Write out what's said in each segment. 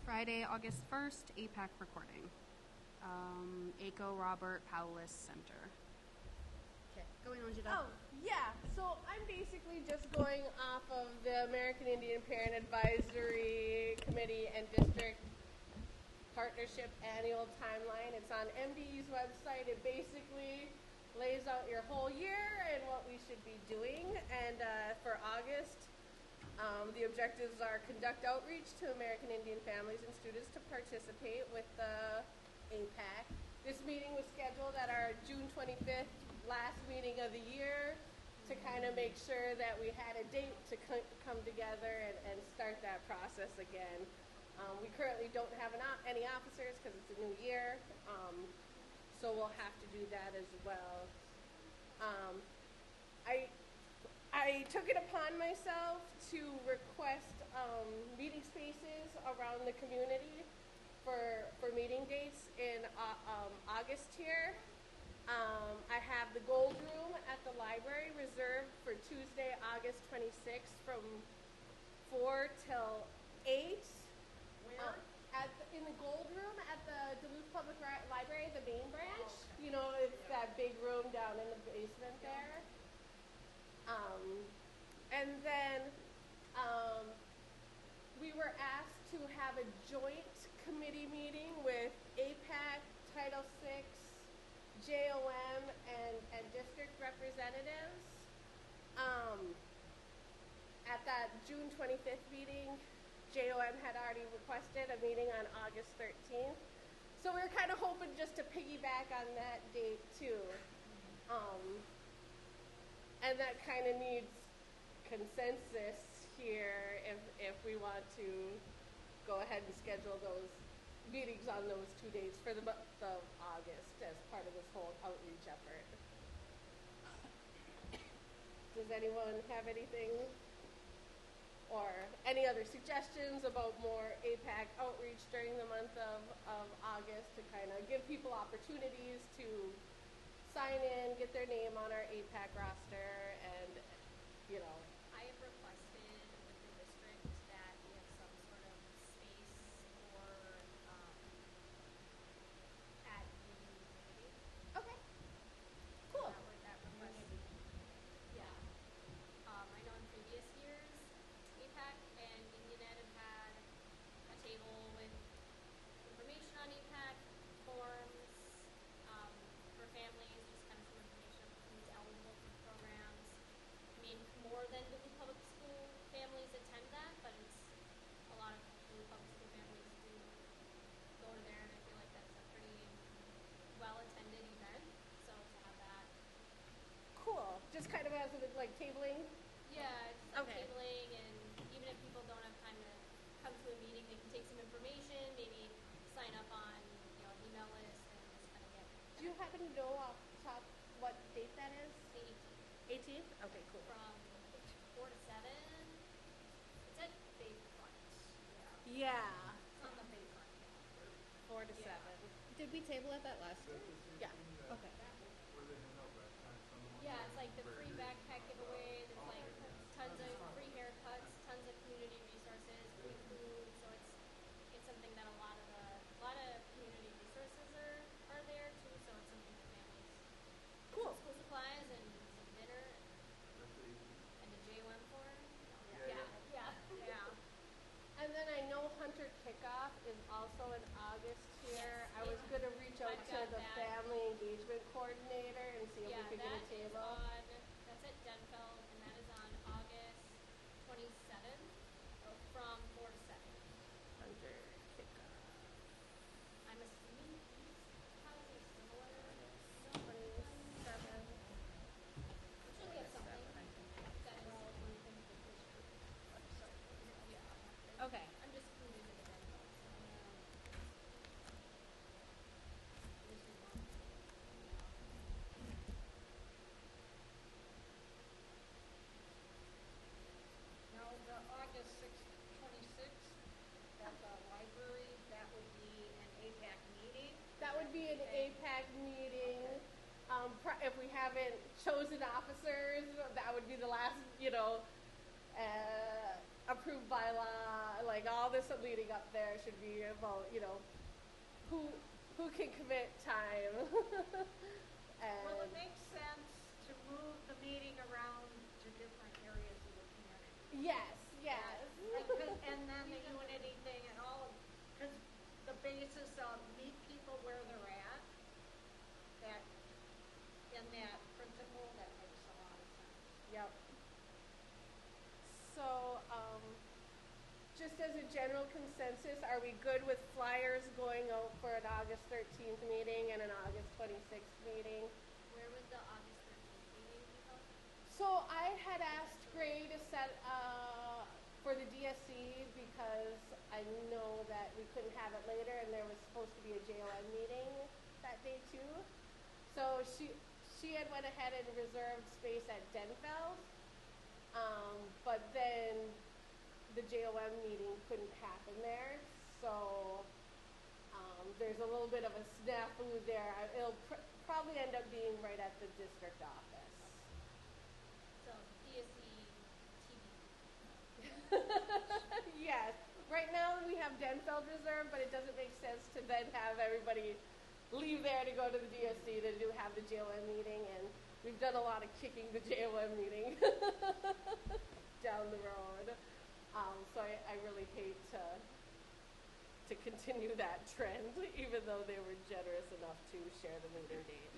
Friday, August 1st, AIPAC recording. ACO Robert Powlis Center. Okay, going on, Jada. Oh, yeah. So I'm basically just going off of the American Indian Parent Advisory Committee and District Partnership Annual Timeline. It's on MDE's website. It basically lays out your whole year and what we should be doing. And for August, the objectives are conduct outreach to American Indian families and students to participate with the AIPAC. This meeting was scheduled at our June 25th last meeting of the year to kind of make sure that we had a date to come together and start that process again. We currently don't have any officers because it's a new year, so we'll have to do that as well. I took it upon myself to request meeting spaces around the community for meeting dates in August here. I have the Gold Room at the library reserved for Tuesday, August 26th from 4 till 8. Where? In the Gold Room at the Duluth Public Library, the main branch. Oh, okay. You know, it's that big room down in the basement there. And then we were asked to have a joint committee meeting with AIPAC, Title VI, JOM, and district representatives. At that June 25th meeting, JOM had already requested a meeting on August 13th. So we were kind of hoping just to piggyback on that date too. And that kind of needs consensus here if we want to go ahead and schedule those meetings on those 2 dates for the month of August as part of this whole outreach effort. Does anyone have anything or any other suggestions about more AIPAC outreach during the month of August to kind of give people opportunities to sign in, get their name on our AIPAC roster, and, you know. I have requested with the district that we have some sort of space for at the community. Okay. Cool. That request. Yeah. I know in previous years, AIPAC and Indian Ed have had a table with information on AIPAC, forms for families, just kind of some information on who's eligible for programs. I mean, more than Duluth Public School families attend that, but it's a lot of Duluth Public School families do go to there, and I feel like that's a pretty well-attended event, so to have that. Cool. Just kind of as like tabling? Yeah, it's like okay. tabling, and even if people don't have time to come to a meeting, they can take some information, maybe sign up on an email list, and just kind of get. Do you happen to know off the top what date that is? 18th? Okay, cool. From 4 to 7. It's at Bayfront. Yeah. It's on the Bayfront. 4 to 7. Did we table at that last year? Yeah. Okay. Yeah, it's like the free backpack giveaway. There's like tons of free haircuts, tons of community resources, free food. So it's something that a lot of community resources are there too. So it's something for families. Cool. School supplies and some dinner and a JOM form. Yeah. And then I know Hunter Kickoff is also in August here. Yes, I was going to reach out to the that. family engagement coordinator and see if we could get a table. That's at Denfeld, and that is on August 27th from 4 to 7. Hunter Kickoff. I'm assuming he's probably similar. 27. I'm sure we have something that is Okay. I'm just moving to the Denfeld. Now, the August 26th at the library, that would be an AIPAC meeting? That would be an AIPAC meeting. If we haven't chosen officers, that would be the last, approved by law, like all this leading up there should be about, you know, who can commit time. And Well, it makes sense to move the meeting around to different areas of the community. yes. And then the unity thing and all of, because the basis of meet people where they're at, that, in that principle, that makes a lot of sense. Yep. So, just as a general consensus, are we good with flyers going out for an August 13th meeting and an August 26th meeting? Where would the August 13th meeting be held? So I had asked Gray to set for the DSC because I know that we couldn't have it later and there was supposed to be a JON meeting that day too. So she had went ahead and reserved space at Denfeld, but then the JOM meeting couldn't happen there. So there's a little bit of a snafu there. It'll probably end up being right at the district office. So DSC TV. Yes. Right now we have Denfeld reserved, but it doesn't make sense to then have everybody leave there to go to the DSC to have the JOM meeting, and we've done a lot of kicking the JOM meeting down the road. So I really hate to continue that trend, even though they were generous enough to share the later date.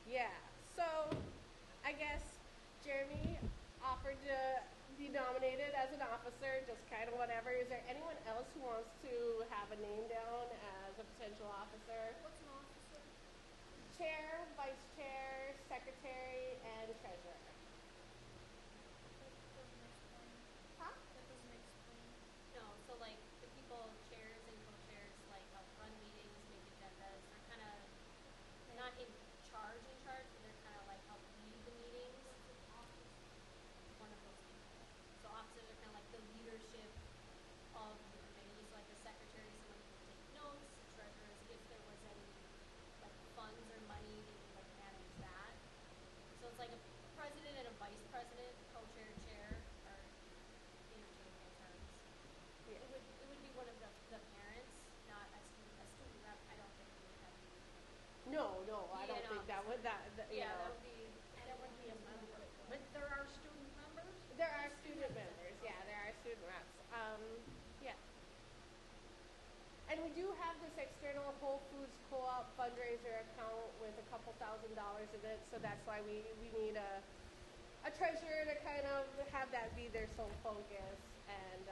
Yeah, so I guess Jeremy offered to be nominated as an officer, just kind of whatever. Is there anyone else who wants to have a name down as a potential officer? What's an officer? Chair, vice chair, secretary, and treasurer. That doesn't explain. Huh? That doesn't explain. No, so like the people, chairs and co-chairs, like help run meetings, make agendas. They're kind of not in charge, but they're kind of like help lead the meetings. One of those people. So officers are kind of like the leadership of the committee. So like the secretary is someone who can take notes. The treasurer is if there was any like funds or money, they can like manage that. So it's like a president and a vice president, co-chair, chair are interchangeable terms. Yeah. It would be one of the parents, not a student rep. I don't think we would have. No, I Yeah, don't no. think that would, you Yeah, know. that would be a member. But there are student members? There are student members, yeah, there are student reps. Yeah. And we do have this external Whole Foods Co-op fundraiser account with a couple $1,000s in it, so that's why we need a treasurer to kind of have that be their sole focus. And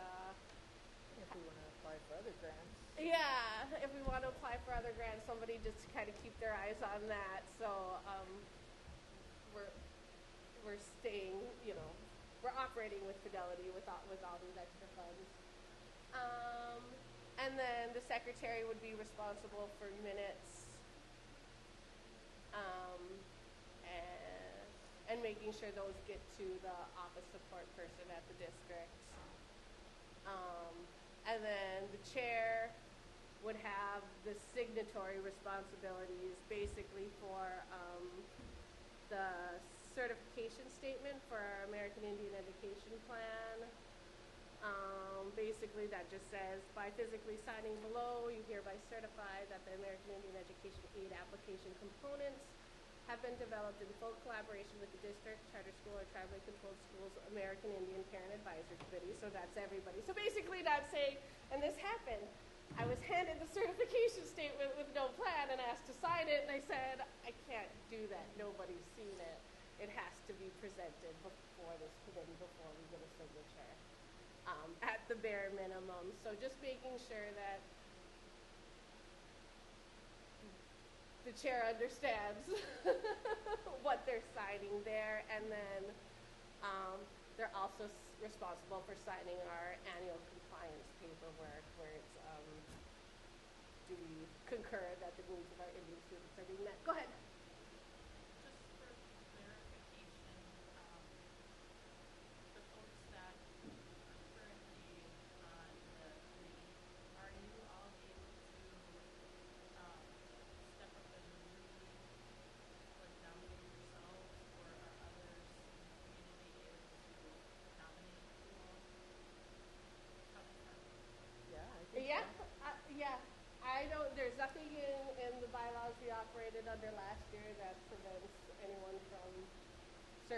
If we want to apply for other grants. yeah, if we want to apply for other grants, somebody just to kind of keep their eyes on that. So we're staying, you know, we're operating with fidelity with all these extra funds. And then the secretary would be responsible for minutes, and making sure those get to the office support person at the district. And then the chair would have the signatory responsibilities basically for the certification statement for our American Indian Education Plan. Basically that just says, by physically signing below, you hereby certify that the American Indian Education Aid application components have been developed in full collaboration with the district, charter school, or tribally controlled schools American Indian Parent Advisory Committee. So that's everybody. So basically that's saying, and this happened, I was handed the certification statement with no plan and asked to sign it, and I said, I can't do that. Nobody's seen it. It has to be presented before this committee, before we get a signature, at the bare minimum. So just making sure that the chair understands what they're signing there, and then they're also responsible for signing our annual compliance paperwork, where it's do we concur that the needs of our Indian students are being met? Go ahead. Just for clarification, the folks that are currently on the committee, are you all able to step up and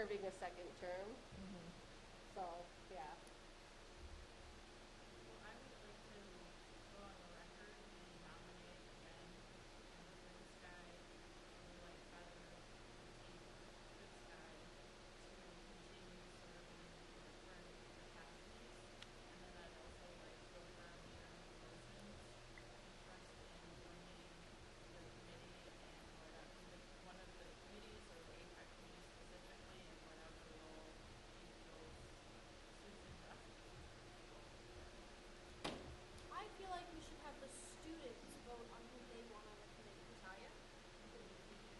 serving a second term. So, yeah. Well, I would like to go on the record and nominate again Good Sky, or like Father Good Sky, to continue serving in the current capacities. And then I'd also like to affirm Chairman Wilson's interest in joining the committee and whatever, one of the committees or the APAC committee specifically, and whatever role he feels Susan best. I feel like we should have the students vote on who they want on the committee. Natalia?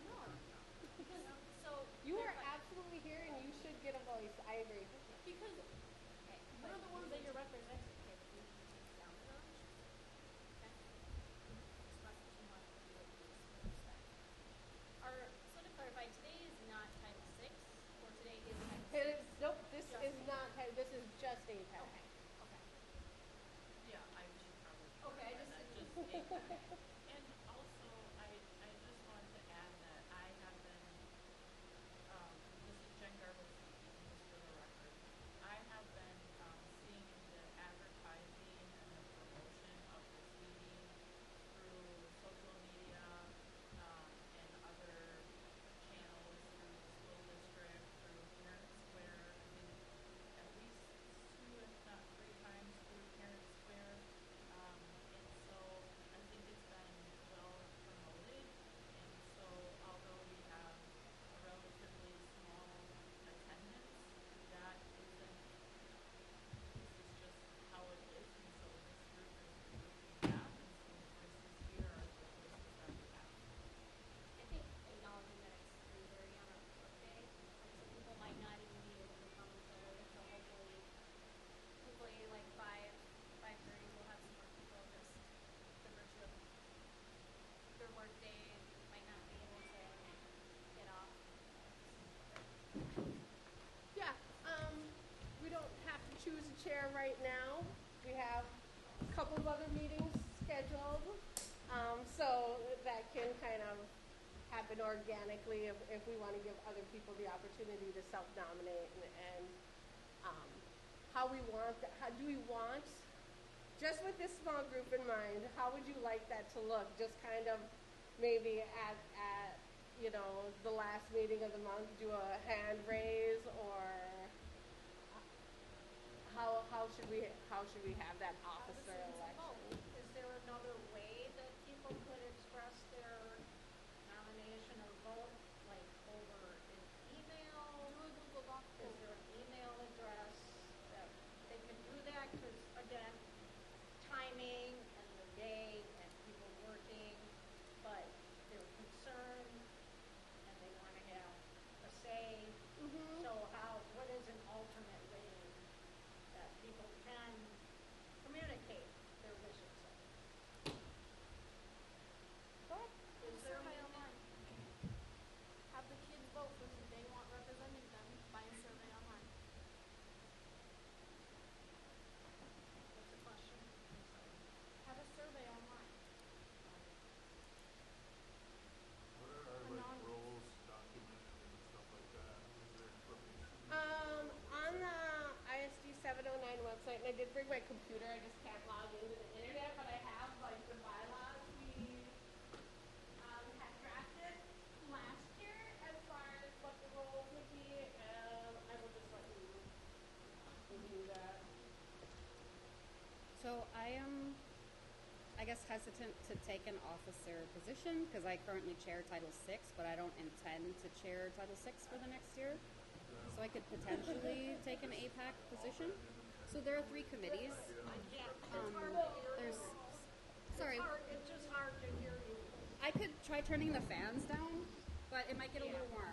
No. Because, so. You are clarify. absolutely here and you should get a voice. I agree. Because, okay, we're the ones that you're representing. Okay, but you can take down the notch. Okay? Express what you want to do with this stuff. So to clarify, today is not Title VI, or today is Title VI? It is, nope, this Just is not, this is just APAC. Okay, okay. Yeah, I should probably. Okay, I clarify just that, didn't- just APAC. And also, I just wanted to add that I have been, this is Jen Garbo speaking, just for the record. I have been, seeing the advertising and the promotion of this meeting through social media, and other channels, through the school district, through Parent Square. I mean, at least 2, if not 3 times through Parent Square. And so I think it's been well promoted. And so although we have a relatively small attendance, that isn't, this is just how it is. And so this group is the group we have, and so the voices here are the voices that we have. I think acknowledging that it's 3:30 on a workday, like some people might not even be able to come today, so hopefully like 5:30 we'll have some more people just the virtue of their workday might not be able to get off. Yeah, we don't have to choose a chair right now. We have a couple of other meetings scheduled, so that can kind of happen organically if we want to give other people the opportunity to self-nominate and how we want that. How do we want, just with this small group in mind, how would you like that to look? Just kind of maybe at the last meeting of the month, do a hand raise, or how should we have that officer election? Is there another way that people could express their nomination or vote, like over an email? Do a Google Doc. Is there an email address that they can do that? Because again, timing and the day and people working, but they're concerned and they want to have a say. Mm-hmm. So what is an alternate way that people can communicate their wishes? Is there Survey a online. Have the kids vote for who they want representing them by a survey online. What's the question? I'm sorry. Have a survey online. What are our Anon- roles, documents, and stuff like that? Is there information? On the ISD 709 website, and I did bring my computer, I just can't log into the internet, but I have like the bylaws we had drafted last year as far as what the roles would be, and I will just let you review that. So I am, I guess, hesitant to take an officer position because I currently chair Title VI, but I don't intend to chair Title VI for the next year. So I could potentially take an APAC position. So there are 3 committees. Yeah, it's Um, hard to hear there's, you. sorry, It's just hard to hear you. I could try turning the fans down, but it might get a little warm.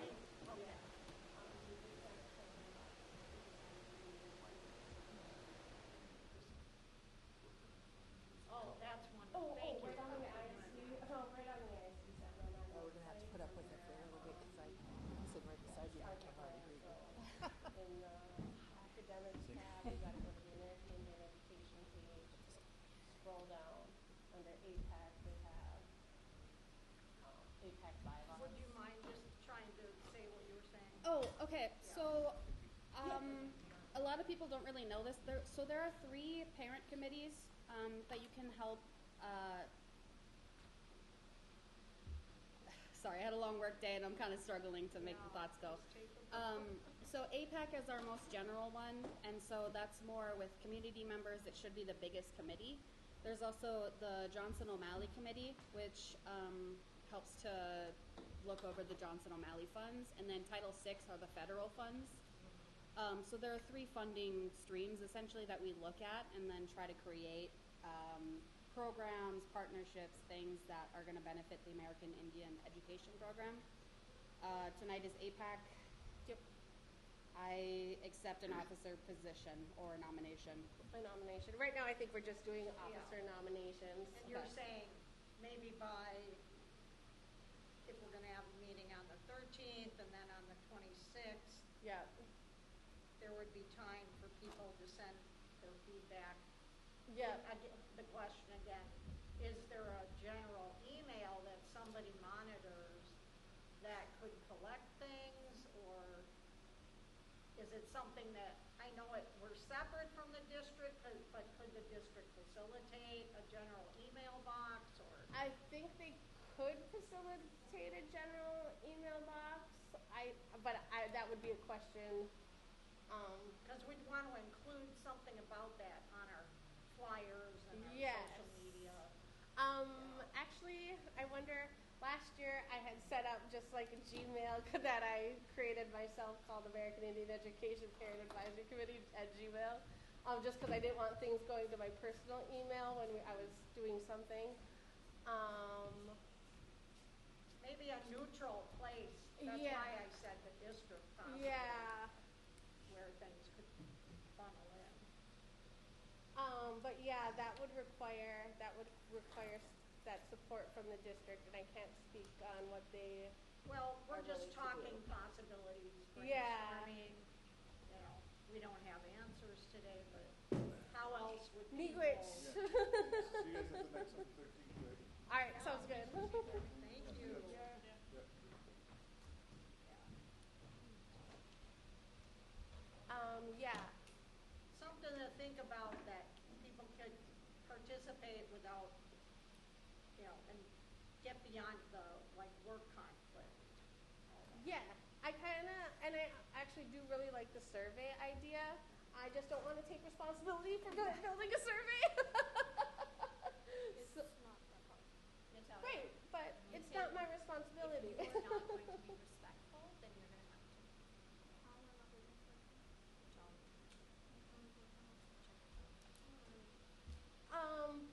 Oh, that's one. Oh, Thank you. right on the ISD, right on the ISD 709. Oh, we're gonna have to put up with it for a little bit because I'm sitting right beside you and I can hardly hear you. In the academics tab, we gotta go to the American Indian Education page, scroll down, under APAC, they have APAC bylaws. Would you mind just trying to say what you were saying? Oh, Okay, so a lot of people don't really know this. There are 3 parent committees that you can help. Sorry, I had a long work day and I'm kind of struggling to make the thoughts go. So AIPAC is our most general one, and so that's more with community members. It should be the biggest committee. There's also the Johnson O'Malley Committee, which helps to look over the Johnson O'Malley funds, and then Title VI are the federal funds. So there are 3 funding streams essentially that we look at and then try to create programs, partnerships, things that are going to benefit the American Indian Education Program. Tonight is AIPAC. Yep. I accept an officer position or a nomination. A nomination. Right now, I think we're just doing officer nominations. And you're saying maybe if we're gonna have a meeting on the 13th and then on the 26th, Yeah. there would be time for people to send their feedback. Yeah. The question again, is there a general email that somebody monitors that could collect things, or is it something that, I know we're separate from the district, but could the district facilitate a general email box, or? I think they could facilitate a general email box. That would be a question. Because we'd want to include something about that on our flyers and our Yes. social media. Actually, I wonder, last year I had set up just like a Gmail that I created myself called American Indian Education Parent Advisory Committee at Gmail, just because I didn't want things going to my personal email when I was doing something. Maybe a neutral place. That's Yeah. why I said the district possibly, Yeah. where things could funnel in. But yeah, that would require that support from the district, and I can't speak on what they. Well, we're are just willing to talking do. possibilities, Yeah. brainstorming. You know, we don't have answers today, but how else would people? Miigwech. See you guys at the next one, 13th grade. All right, sounds good. Thank you. Yep. Yeah. Something to think about that people could participate without, and get beyond the, like, work conflict. Yeah, I actually do really like the survey idea. I just don't want to take responsibility for building a survey. It's not that hard. Natalia, Right, but You it's not can- my responsibility. If you are not going to be respectful, then you're going to have to.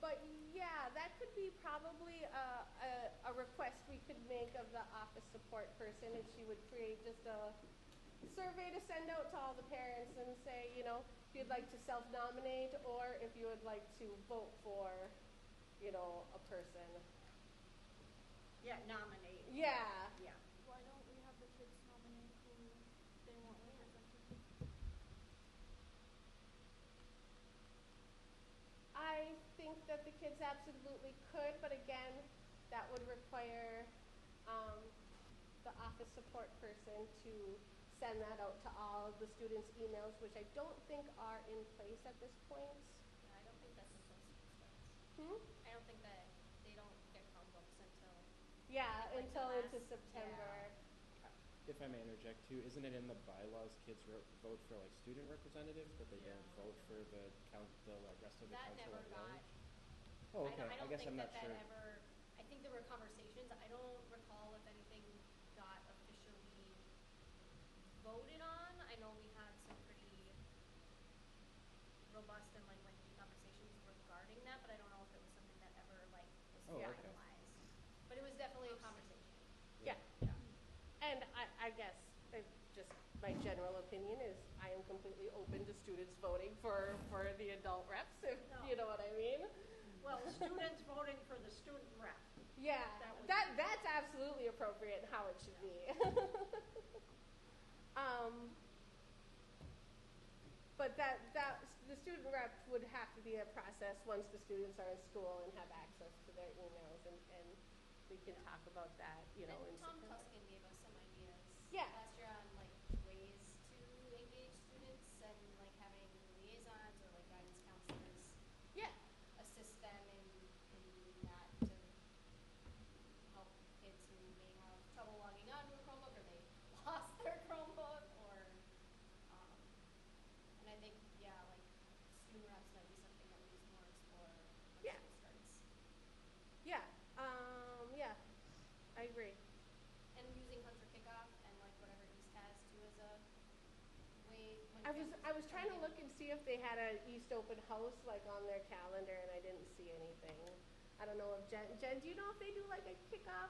But yeah, that could be probably a request we could make of the office support person, and she would create just a survey to send out to all the parents and say, if you'd like to self-nominate or if you would like to vote for, a person. Yeah, nominate. Yeah. Yeah. Why don't we have the kids nominate who they want represented? I think that the kids absolutely could, but again, that would require the office support person to send that out to all of the students' emails, which I don't think are in place at this point. Yeah, I don't think that's until school starts. Hmm? I don't think that they don't get Chromebooks until. Yeah, Like the until into last- September. If I may interject too, isn't it in the bylaws kids vote for like student representatives, but they don't vote for the rest of the That council never at got. large? Oh, okay. I don't guess think I'm not that sure. ever. I think there were conversations. I don't recall if anything got officially voted on. I know we had some pretty robust and like lengthy conversations regarding that, but I don't know if it was something that ever like was Oh, okay. finalized. But it was definitely a conversation. Yeah. And I guess just my general opinion is I am completely open to students voting for the adult reps, if No. you know what I mean. Well, students voting for the student rep. Yeah, That would that's absolutely appropriate and how it should be. But that the student rep would have to be a process once the students are in school and have access to their emails, and we can talk about that, And in Tom September. Tuscan gave us some ideas Yeah. last year on like ways I was trying to look and see if they had an East Open House like on their calendar, and I didn't see anything. I don't know if Jen, do you know if they do like a kickoff,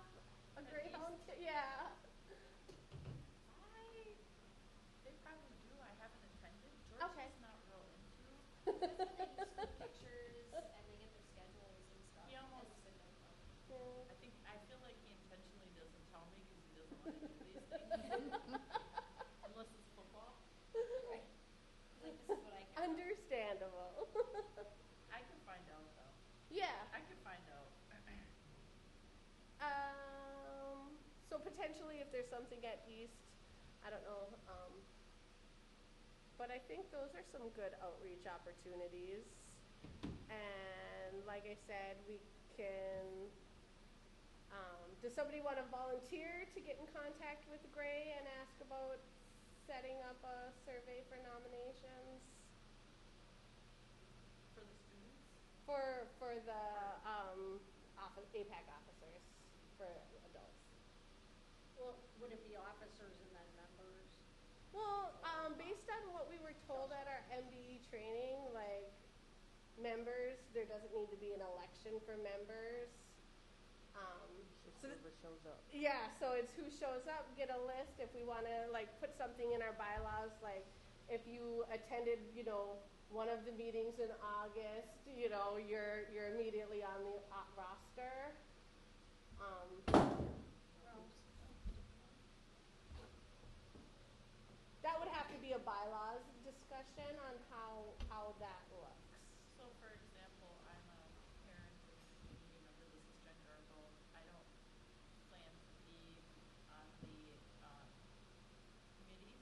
a Greyhound? Yeah. They probably do. I haven't attended. George Okay. is not real into. That's when they use the pictures and they get their schedules and stuff. He almost. I feel like he intentionally doesn't tell me because he doesn't want to do these things. Unless it's football. Right. Like, this is what I can. Understandable. I can find out though. Yeah. I can find out. So potentially if there's something at East, I don't know, but I think those are some good outreach opportunities. And like I said, we can, does somebody want to volunteer to get in contact with Gray and ask about setting up a survey for nominations? For the students? For the AIPAC officers, for adults. Well, would it be officers and then members? Well, based on what we were told at our MDE training, like members, there doesn't need to be an election for members. Just So whoever shows up. yeah, so it's who shows up, get a list. If we want to like put something in our bylaws, like if you attended, one of the meetings in August, you're immediately on the roster. That would have to be a bylaws discussion on how that looks. So for example, I'm a parent and community member. This is Jen Garbo. I don't plan to be on the committees,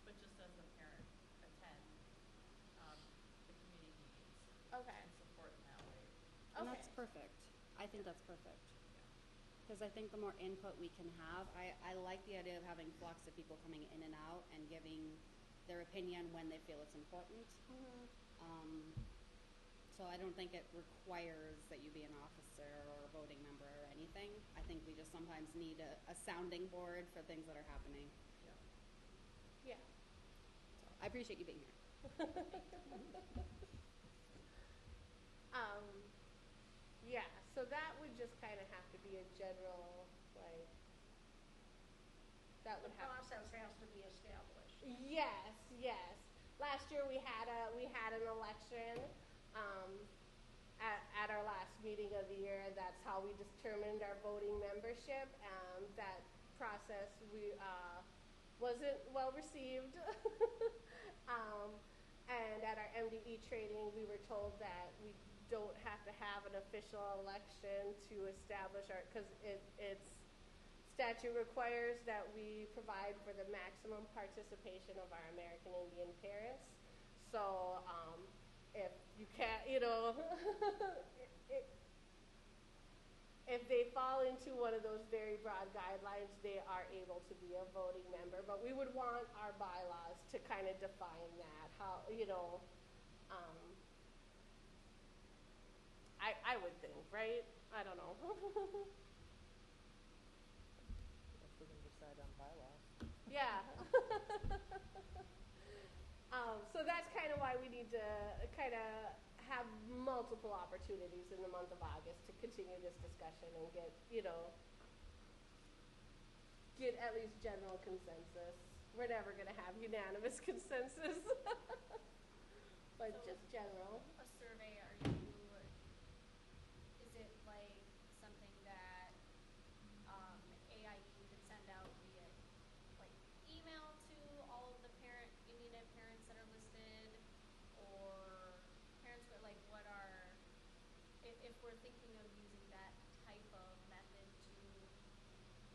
but just as a parent, attend the committee meetings Okay. and support in that way. And Okay. that's perfect. I think that's perfect. Because I think the more input we can have, I like the idea of having flux of people coming in and out and giving their opinion when they feel it's important. So I don't think it requires that you be an officer or a voting member or anything. I think we just sometimes need a sounding board for things that are happening. Yeah. So I appreciate you being here. Yeah, so that would just kind of have to be a general, like, that The would have. process has to be established. Yes, yes. Last year we had an election at our last meeting of the year. That's how we determined our voting membership. That process wasn't well received. And at our MDE training, we were told that we don't have to have an official election to establish because it's statute requires that we provide for the maximum participation of our American Indian parents. So if you can't, if they fall into one of those very broad guidelines, they are able to be a voting member. But we would want our bylaws to kind of define that. How, I would think, right? I don't know. If we can decide on bylaws. Yeah. So that's kind of why we need to kind of have multiple opportunities in the month of August to continue this discussion and get at least general consensus. We're never going to have unanimous consensus, but So just general. A survey, is it like something that AIE could send out via like email to all of the Indian parents that are listed, or parents were like, if we're thinking of using that type of method to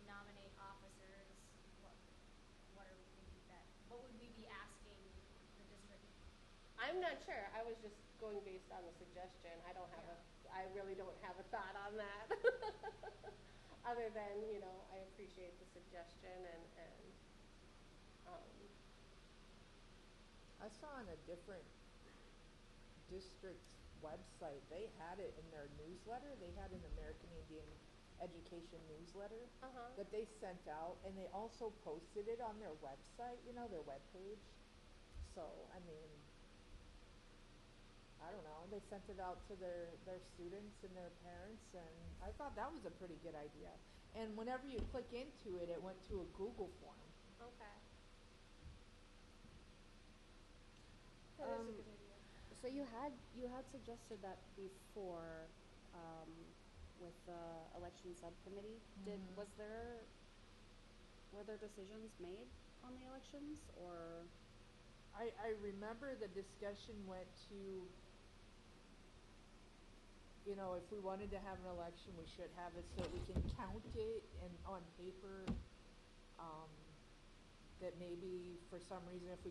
nominate officers, what would we be asking the district? I'm not sure. I was just going based on the suggestion. I really don't have a thought on that. Other than, I appreciate the suggestion and I saw on a different district's website, they had it in their newsletter. They had an American Indian education newsletter that they sent out, and they also posted it on their website, their webpage. So, I mean, I don't know, they sent it out to their students and their parents, and I thought that was a pretty good idea. And whenever you click into it, it went to a Google form. Okay. That is a good idea. So you had suggested that before, with the election subcommittee. Mhm. Were there decisions made on the elections, or? I remember the discussion went to, you know, if we wanted to have an election, we should have it so that we can count it and on paper. That maybe for some reason if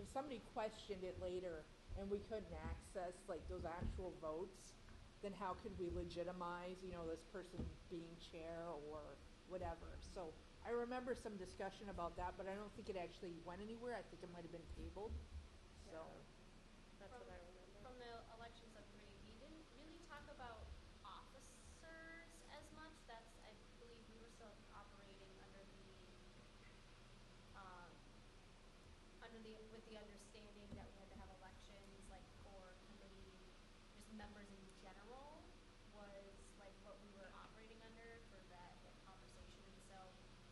somebody questioned it later and we couldn't access like those actual votes, then how could we legitimize, you know, this person being chair or whatever. So I remember some discussion about that, but I don't think it actually went anywhere. I think it might have been tabled. So. That's what I remember. From the election subcommittee, we didn't really talk about officers as much. I believe we were still operating with the understanding that we had to have elections, like for committee, just members in general was like what we were operating under for that like, conversation. And so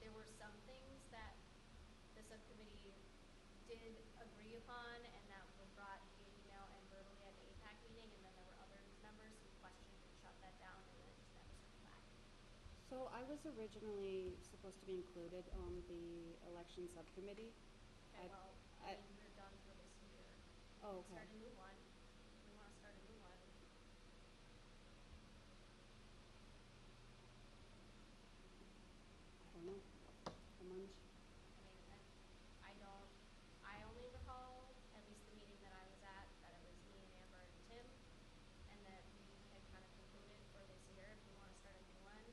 there were some things that the subcommittee did agree upon, and that was brought via email and verbally at the AIPAC meeting, and then there were other members who questioned and shut that down, and then just never circled back. So I was originally supposed to be included on the election subcommittee. Okay, well, I mean, we're done for this year. Oh, okay. Start a new one. We want to start a new one. I don't know. How much? I mean, I only recall, at least the meeting that I was at, that it was me and Amber and Tim, and that we had kind of concluded for this year if we want to start a new one.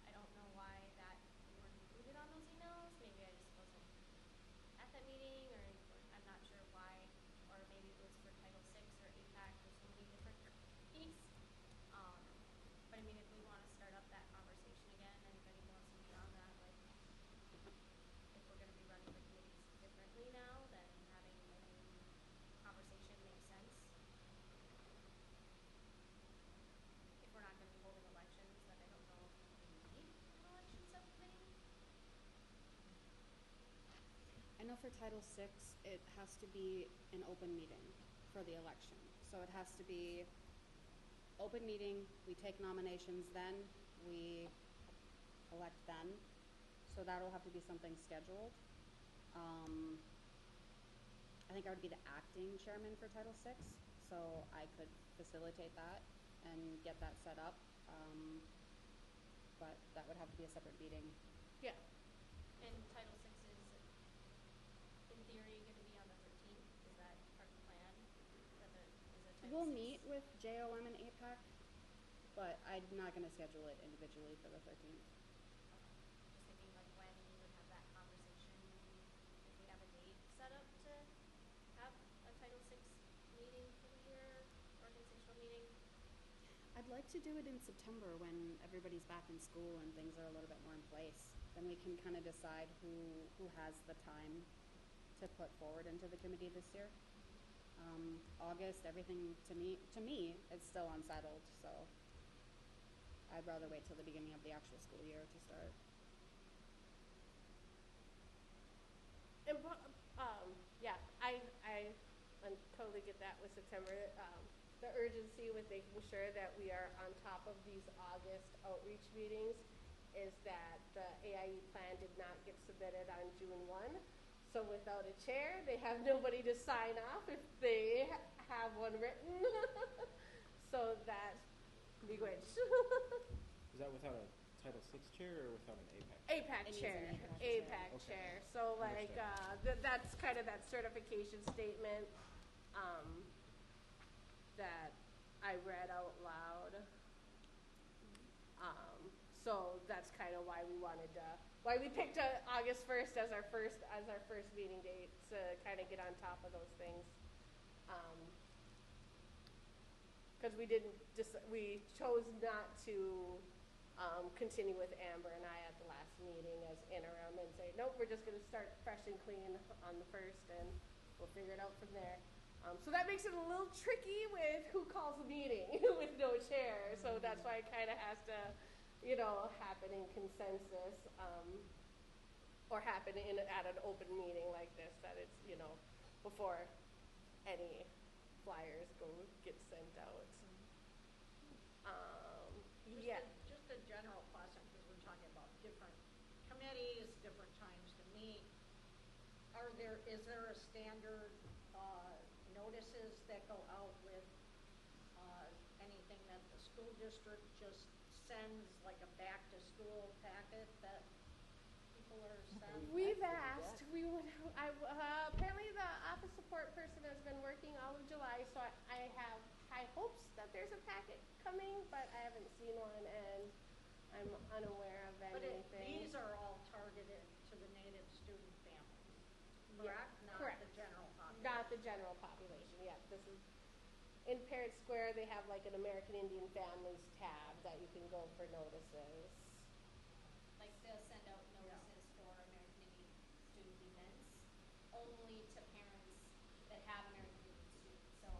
I don't know why that we weren't included on those emails. Maybe I just wasn't at that meeting, or I'm not sure why, or maybe it was for Title VI or AIPAC. There's so many different pieces. But I mean, if we want to start up that conversation again, anybody wants to be on that, like, if we're going to be running the committees differently now, then having a new conversation makes sense. If we're not going to be holding elections, then I don't know if we need an election subcommittee. I know for Title VI, it has to be an open meeting for the election. So it has to be open meeting, we take nominations then, we elect then. So that'll have to be something scheduled. I think I would be the acting chairman for Title VI, so I could facilitate that and get that set up. But that would have to be a separate meeting. Yeah. And Title VI is, in theory, going to be on the 13th. Is that part of the plan? We'll meet with JOM and AIPAC, but I'm not going to schedule it individually for the 13th. Just thinking like when we would have that conversation, if we have a date set up to have a Title VI meeting for the year, organizational meeting. I'd like to do it in September when everybody's back in school and things are a little bit more in place. Then we can kind of decide who has the time to put forward into the committee this year. August, everything to me, it's still unsettled, so I'd rather wait till the beginning of the actual school year to start. And yeah, I totally get that with September. The urgency with making sure that we are on top of these August outreach meetings is that the AIE plan did not get submitted on June 1. So without a chair, they have nobody to sign off if they have one written. So that be great. Is that without a Title VI chair or without an AIPAC? AIPAC It needs chair. an AIPAC AIPAC Okay. chair. So like that's kind of that certification statement that I read out loud. So that's kind of why why we picked August 1st as our first meeting date to kind of get on top of those things. Because we chose not to continue with Amber and I at the last meeting as interim and say, nope, we're just going to start fresh and clean on the 1st and we'll figure it out from there. So that makes it a little tricky with who calls a meeting with no chair. So that's why it kind of has to, happen in consensus, or happen at an open meeting like this, that it's, before any flyers get sent out. Yeah. Just a general question, because we're talking about different committees, different times to meet. Is there a standard notices that go out with anything that the school district just sends, like a back to school packet that people are sent? We've asked. Apparently the office support person has been working all of July, so I have high hopes that there's a packet coming, but I haven't seen one, and I'm unaware of anything. But these are all targeted to the native student families, correct? Yeah, Not correct. the general population. Not the general population. Yeah, this is in Parrott Square. They have like an American Indian Families tab that you can go for notices. Like they'll send out notices for American Indian student events only to parents that have American Indian students. So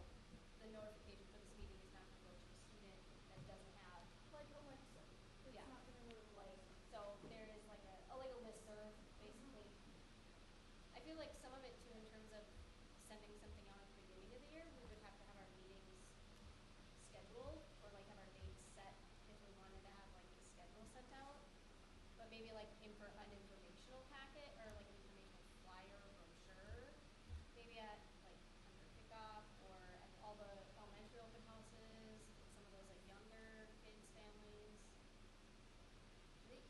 the notification for this meeting is not going to go to a student that doesn't have Like Alexa. It's Yeah. not gonna go to like, so there is like a listserv basically. I feel like some of it too, in terms of sending something out at the beginning of the year, we would have to have our meetings scheduled, or like have our dates set if we wanted to have like the schedule sent out. But maybe like an informational packet, or like an informational flyer or brochure, maybe at like under kickoff, or at all the elementary open houses, some of those like younger kids' families.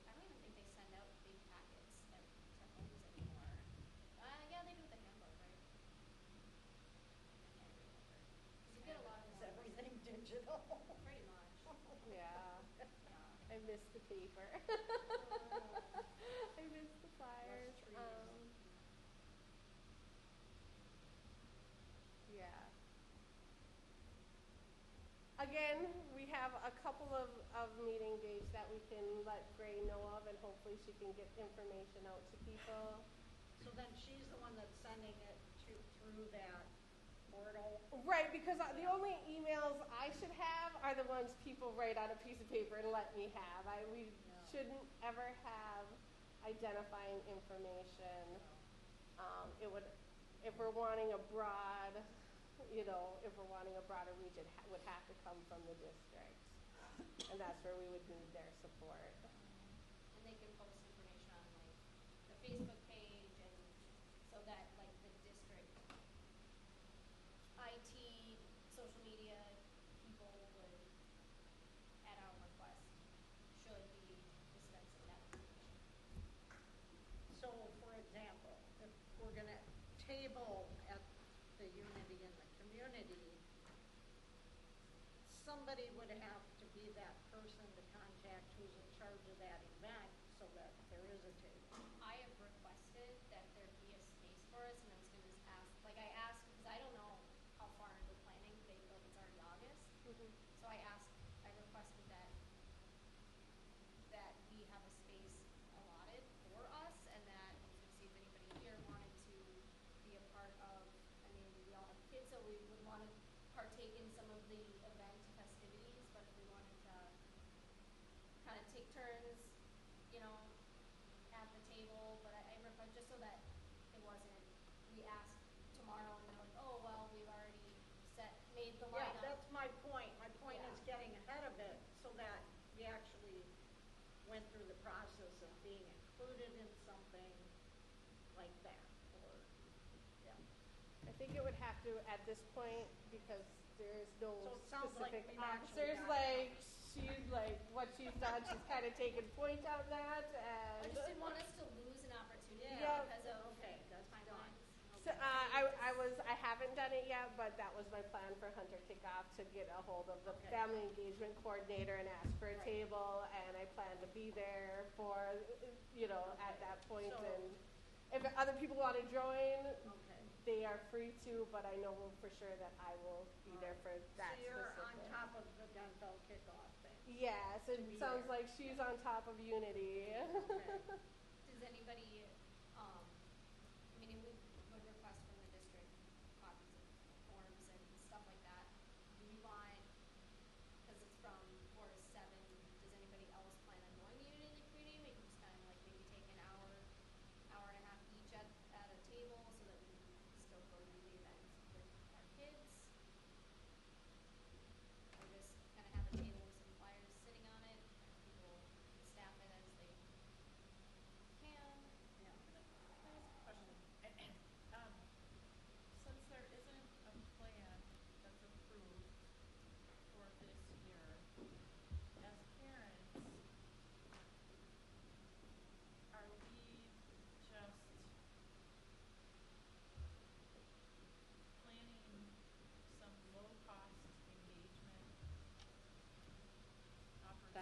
I don't even think they send out big packets to homes anymore. Yeah, they do with the handbook, right? I can't remember. 'Cause you get a lot of Is more. everything digital? Pretty much. Yeah. Yeah. I miss the paper. I miss the flyers. Less trees. Yeah. Again, we have a couple of meeting dates that we can let Gray know of, and hopefully she can get information out to people. So then she's the one that's sending it through that portal? Right, because the only emails I should have are the ones people write on a piece of paper and let me have. We shouldn't ever have identifying information. It would, if we're wanting a broad, if we're wanting a broader reach, it would have to come from the district, and that's where we would need their support. And they can post information on like the Facebook page, and so that like the district IT, social media people would, at our request, should be dispensing that information. So, for example, if we're gonna table at the Unity in the community, somebody would have to be that person to contact who's in charge of that event so that there is a table. I have requested that there be a space for us, and I was gonna just ask, like I asked, because I don't know how far into planning they go, if it's already August. So I requested that we have a space allotted for us, and that we could see if anybody here wanted to be a part of, I mean, we all have kids, so we would want to partake in some of the event festivities, but if we wanted to kind of take turns, at the table, but I request just so that it wasn't, we asked tomorrow and they're like, oh, well, we've already made the Yeah, lineup. that's my point. My point Yeah. is getting ahead of it so that we actually went through the process of being included in something like that, or, yeah. I think it would have to at this point, because there's no So it sounds like specific we've actually officers. got it. She's like what she's done. She's kind of taken point on that, I and just didn't want us to lose an opportunity Yeah. because of Okay, that's fine. timelines. so, I haven't done it yet, but that was my plan for Hunter Kickoff, to get a hold of the Okay. family engagement coordinator and ask for a Right. table, and I plan to be there for at that point. So- And if other people want to join, Okay. they are free to, but I know for sure that I will be there for that So you're specific. on top of the dental kickoff thing. Yes, it to be sounds there. like she's on top of Unity. Does anybody, I mean, we would request from the district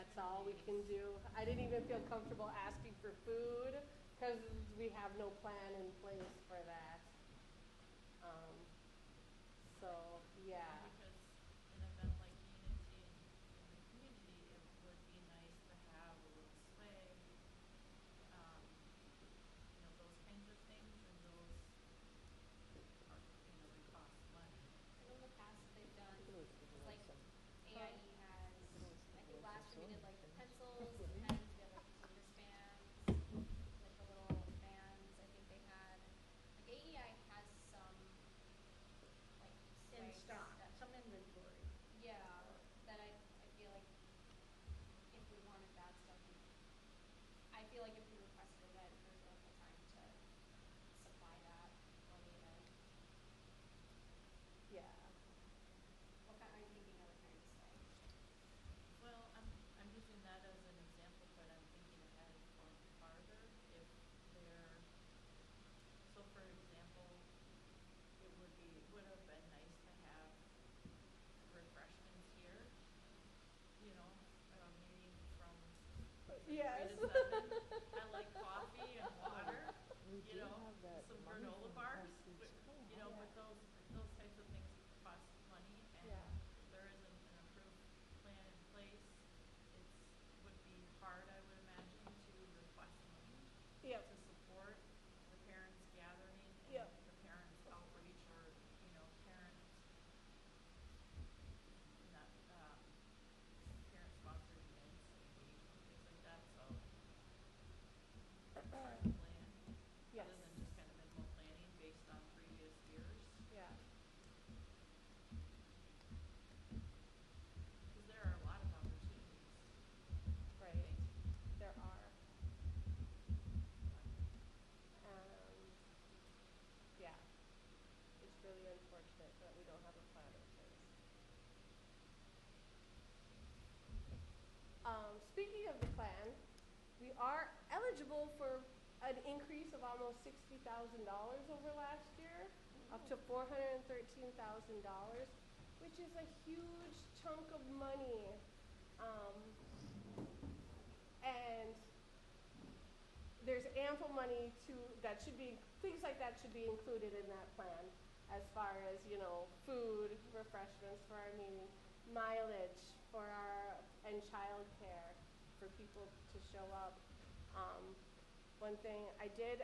that's all we can do. I didn't even feel comfortable asking for food because we have no plan in place for that. So, yeah. Because an event like Unity in the community, it would be nice to have a little swag, those kinds of things, and those are, they cost money. I know in the past they've done, like AIE has, I think last year we did like the pencils, the pens, we had like the wristbands, like the little fans. I think they had, like AEI has some, like In swag stock, stuff. some inventory. Yeah, that I feel like if we wanted that stuff, I feel like if we requested that, there's ample time to supply that for the event. Yeah. What kind, are you thinking other kinds of swag? Well, I'm using that as an example, but I'm thinking ahead or farther. If there, so for example, would have been nice to have refreshments here, maybe from Yes. 3 to 7. I like coffee and water, We do have that some money granola from bars, last week's call. but those types of things cost money, and Yeah. if there isn't an approved plan in place, would be hard, I would imagine, to request money Yep. to support the parents gathering and Yep. the parents outreach, or parent not parent sponsored events maybe, things like that. So hard to plan, Yes. other than just kind of minimal planning based on previous years. Yeah. Because there are a lot of opportunities. Right. There are. Yeah. It's really unfortunate that we don't have a plan in place. Speaking of the plan, we are eligible for an increase of almost $60,000 over last year, up to $413,000, which is a huge chunk of money. And there's ample money things like that should be included in that plan, as far as, food, refreshments for our meeting, mileage and childcare for people to show up. One thing I did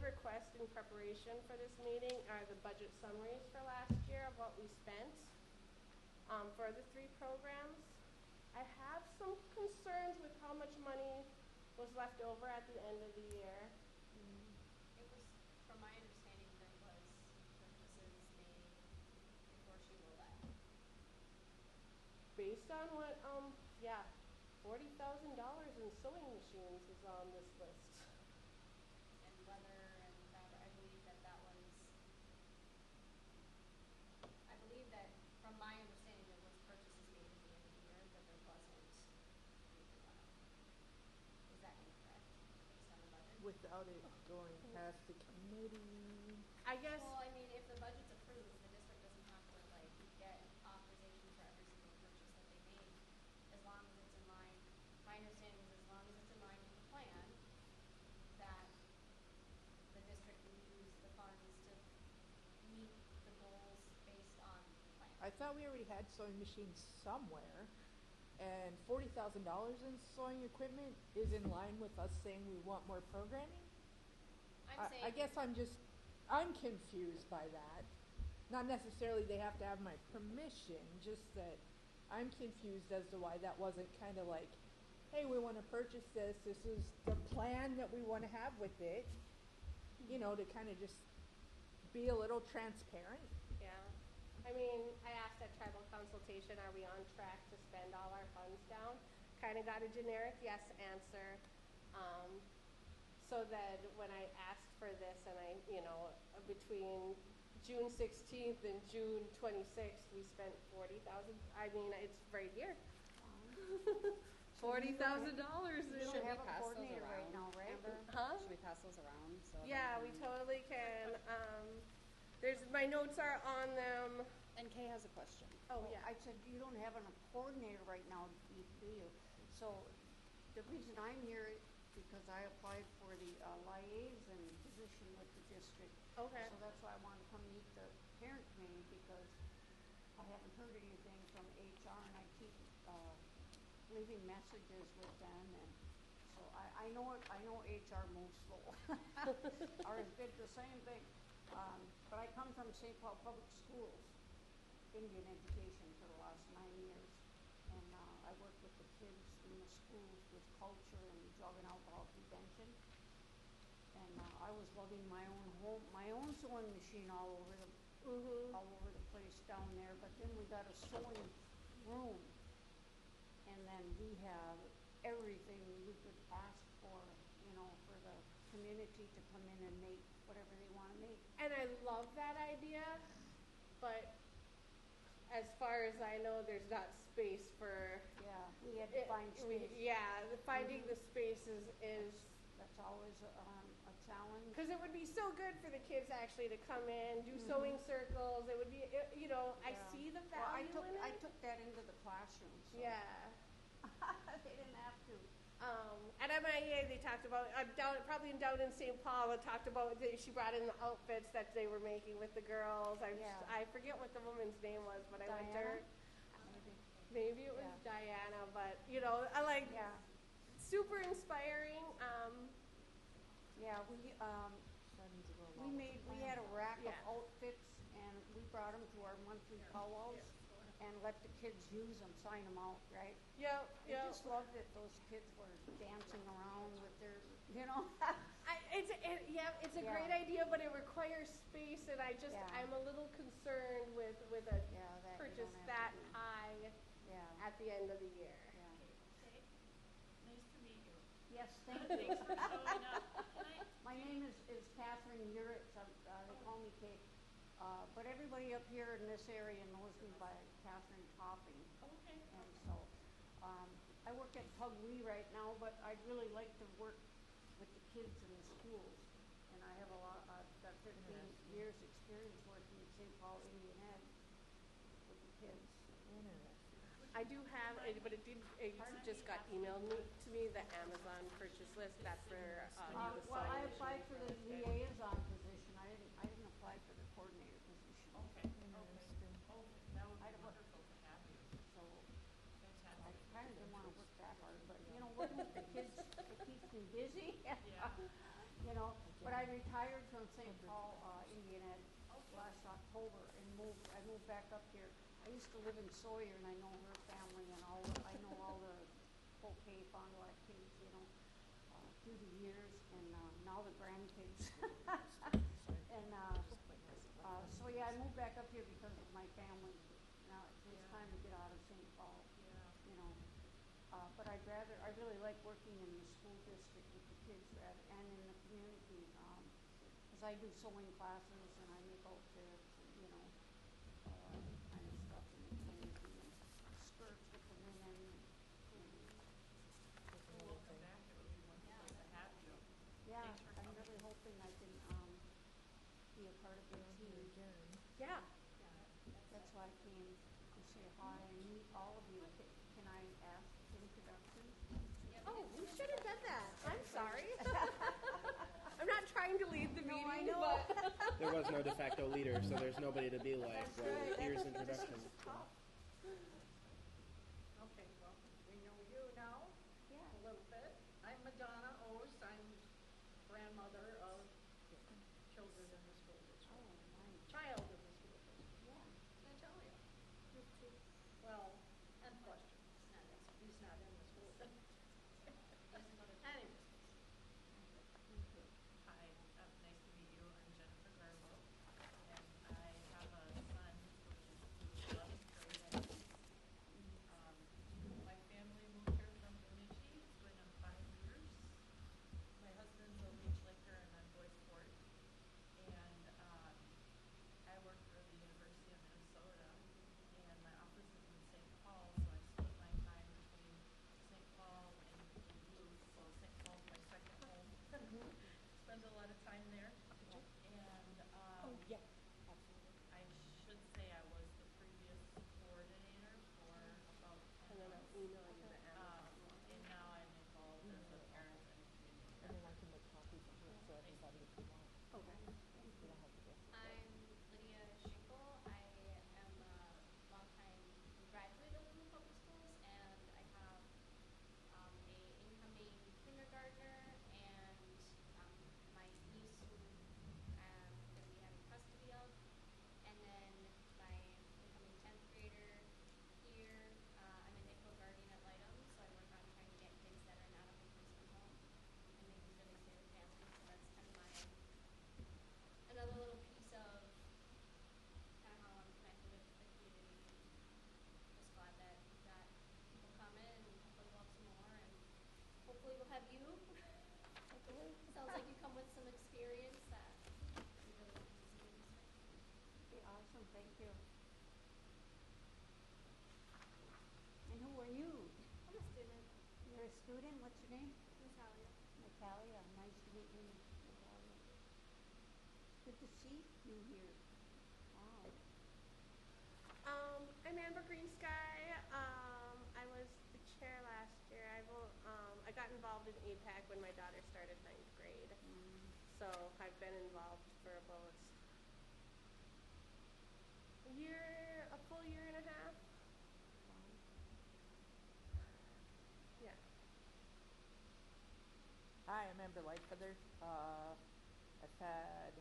request in preparation for this meeting are the budget summaries for last year of what we spent for the 3 programs. I have some concerns with how much money was left over at the end of the year. It was, from my understanding, there was purchases made before she left. Based on what, $40,000 in sewing machines is on this list. And leather and fabric, I believe that from my understanding, there was purchases made at the end of the year, but there wasn't anything left. Is that incorrect, based on the budget? Without it going past the committee. I guess, Well, I mean, if the budget's approved, the district doesn't have to, get authorization for every single purchase that they make, as long as it's in line. My understanding is as long as it's in line with the plan, that the district can use the funds to meet the goals based on the plan. I thought we already had sewing machines somewhere, and $40,000 in sewing equipment is in line with us saying we want more programming? I guess I'm confused by that. Not necessarily they have to have my permission, just that I'm confused as to why that wasn't kind of like, hey, we want to purchase this is the plan that we want to have with it, to kind of just be a little transparent. yeah. I mean, I asked at tribal consultation, are we on track to spend all our funds down? Kind of got a generic yes answer. So that when I asked for this and between June 16th and June 26th, we spent $40,000. I mean, it's right here. $40,000. Should we have a pass those coordinator right around, now, right? Amber? Huh? Should we pass those around? So Yeah, we totally can. My notes are on them. And Kay has a question. Oh, yeah. I said, you don't have a coordinator right now, do you? So the reason I'm here is because I applied for the liaison position with the district. Okay. So that's why I wanted to come meet the parent committee because I haven't heard anything from HR and I keep leaving messages with them and so I know HR moves slow. Ours did the same thing. But I come from St. Paul Public Schools, Indian education for the last 9 years. And I work with the kids in the schools with culture and drug and alcohol prevention. And I was lugging my own home, my own sewing machine all over the place down there. But then we got a sewing room, and then we have everything you could ask for, you know, for the community to come in and make whatever they want to make. And I love that idea, but as far as I know, there's not space for. Yeah, we had to find space. Finding the space is That's always a challenge. because it would be so good for the kids actually to come in, do sewing circles. It would be, you know, I Yeah. see the Well, value in I it. took that into the classroom. So. Yeah. They didn't have to. At MIA, they talked about probably down in St. Paul. They talked about she brought in the outfits that they were making with the girls. I forget what the woman's name was, but I went to her. Maybe it was Diana, but you know, I like super inspiring. We had a rack of outfits and we brought them to our monthly powwows and let the kids use them, sign them out, right? Yeah. I just loved that those kids were dancing around with their, you know. It's a great idea, but it requires space, and I'm a little concerned with a that purchase you don't have that to do. high Yeah. at the end of the year. Yeah. Okay, nice to meet you. Yes, thank you. Thanks for showing up. My name is Catherine Uritz. They call me Kate. But everybody up here in this area knows me by Catherine Topping. Okay. And so I work at Pugwee right now, but I'd really like to work with the kids in the schools. And I have I've got 15 years experience working at St. Paul Indian Ed with the kids. I do have, but it just got emailed to me, the Amazon purchase list. That's for the Well, I signage. applied for the liaison position. I didn't apply for the coordinator position. Okay. Oh, that would be wonderful to have you. So I Fantastic. kind of didn't want to work that hard, but you know, working with the kids, it keeps me busy. Yeah. You know, but I retired from St. Paul Indian Ed last October and I moved back up here. I used to live in Sawyer and I know her family and I know all the Poquet, Fond du Lac kids, you know, through the years and now the grandkids. And so I moved back up here because of my family. Now it's time to get out of St. Paul, you know. But I really like working in the school district with the kids and in the community, because I do sewing classes and I make outfits, and, you know, kind of stuff in the community and skirts with the women. We'll come back. It would be wonderful to have you. Yeah, Thanks for I'm coming. really hoping I can be a part of your team. Yeah. That's why I came to say hi and meet all of you. Can I ask introductions? Oh, we should have done that. I'm sorry. I'm not trying to lead the No, I meeting, know. but There was no de facto leader, so there's nobody to be like, That's well, right. here's This introduction. is tough. Okay, well, we know you now Yeah. a little bit. I'm Madonna O's. I'm grandmother of children in the school district. Oh, nice. Child of the school district. Yeah. Can I tell you? Well, and question. He's not in the school district. Anyway. Hi, nice to meet you. I'm Jennifer Garbo, and I have a son who's 11th grade, and student, what's your name? Natalia. Natalia, nice to meet you, Natalia. Good to see you here. Wow. I'm Amber Green Sky. I was the chair last year. I got involved in AIPAC when my daughter started 9th grade. So I've been involved for about a full year and a half. Yeah. Hi, I'm Amber Lightfeather. I've had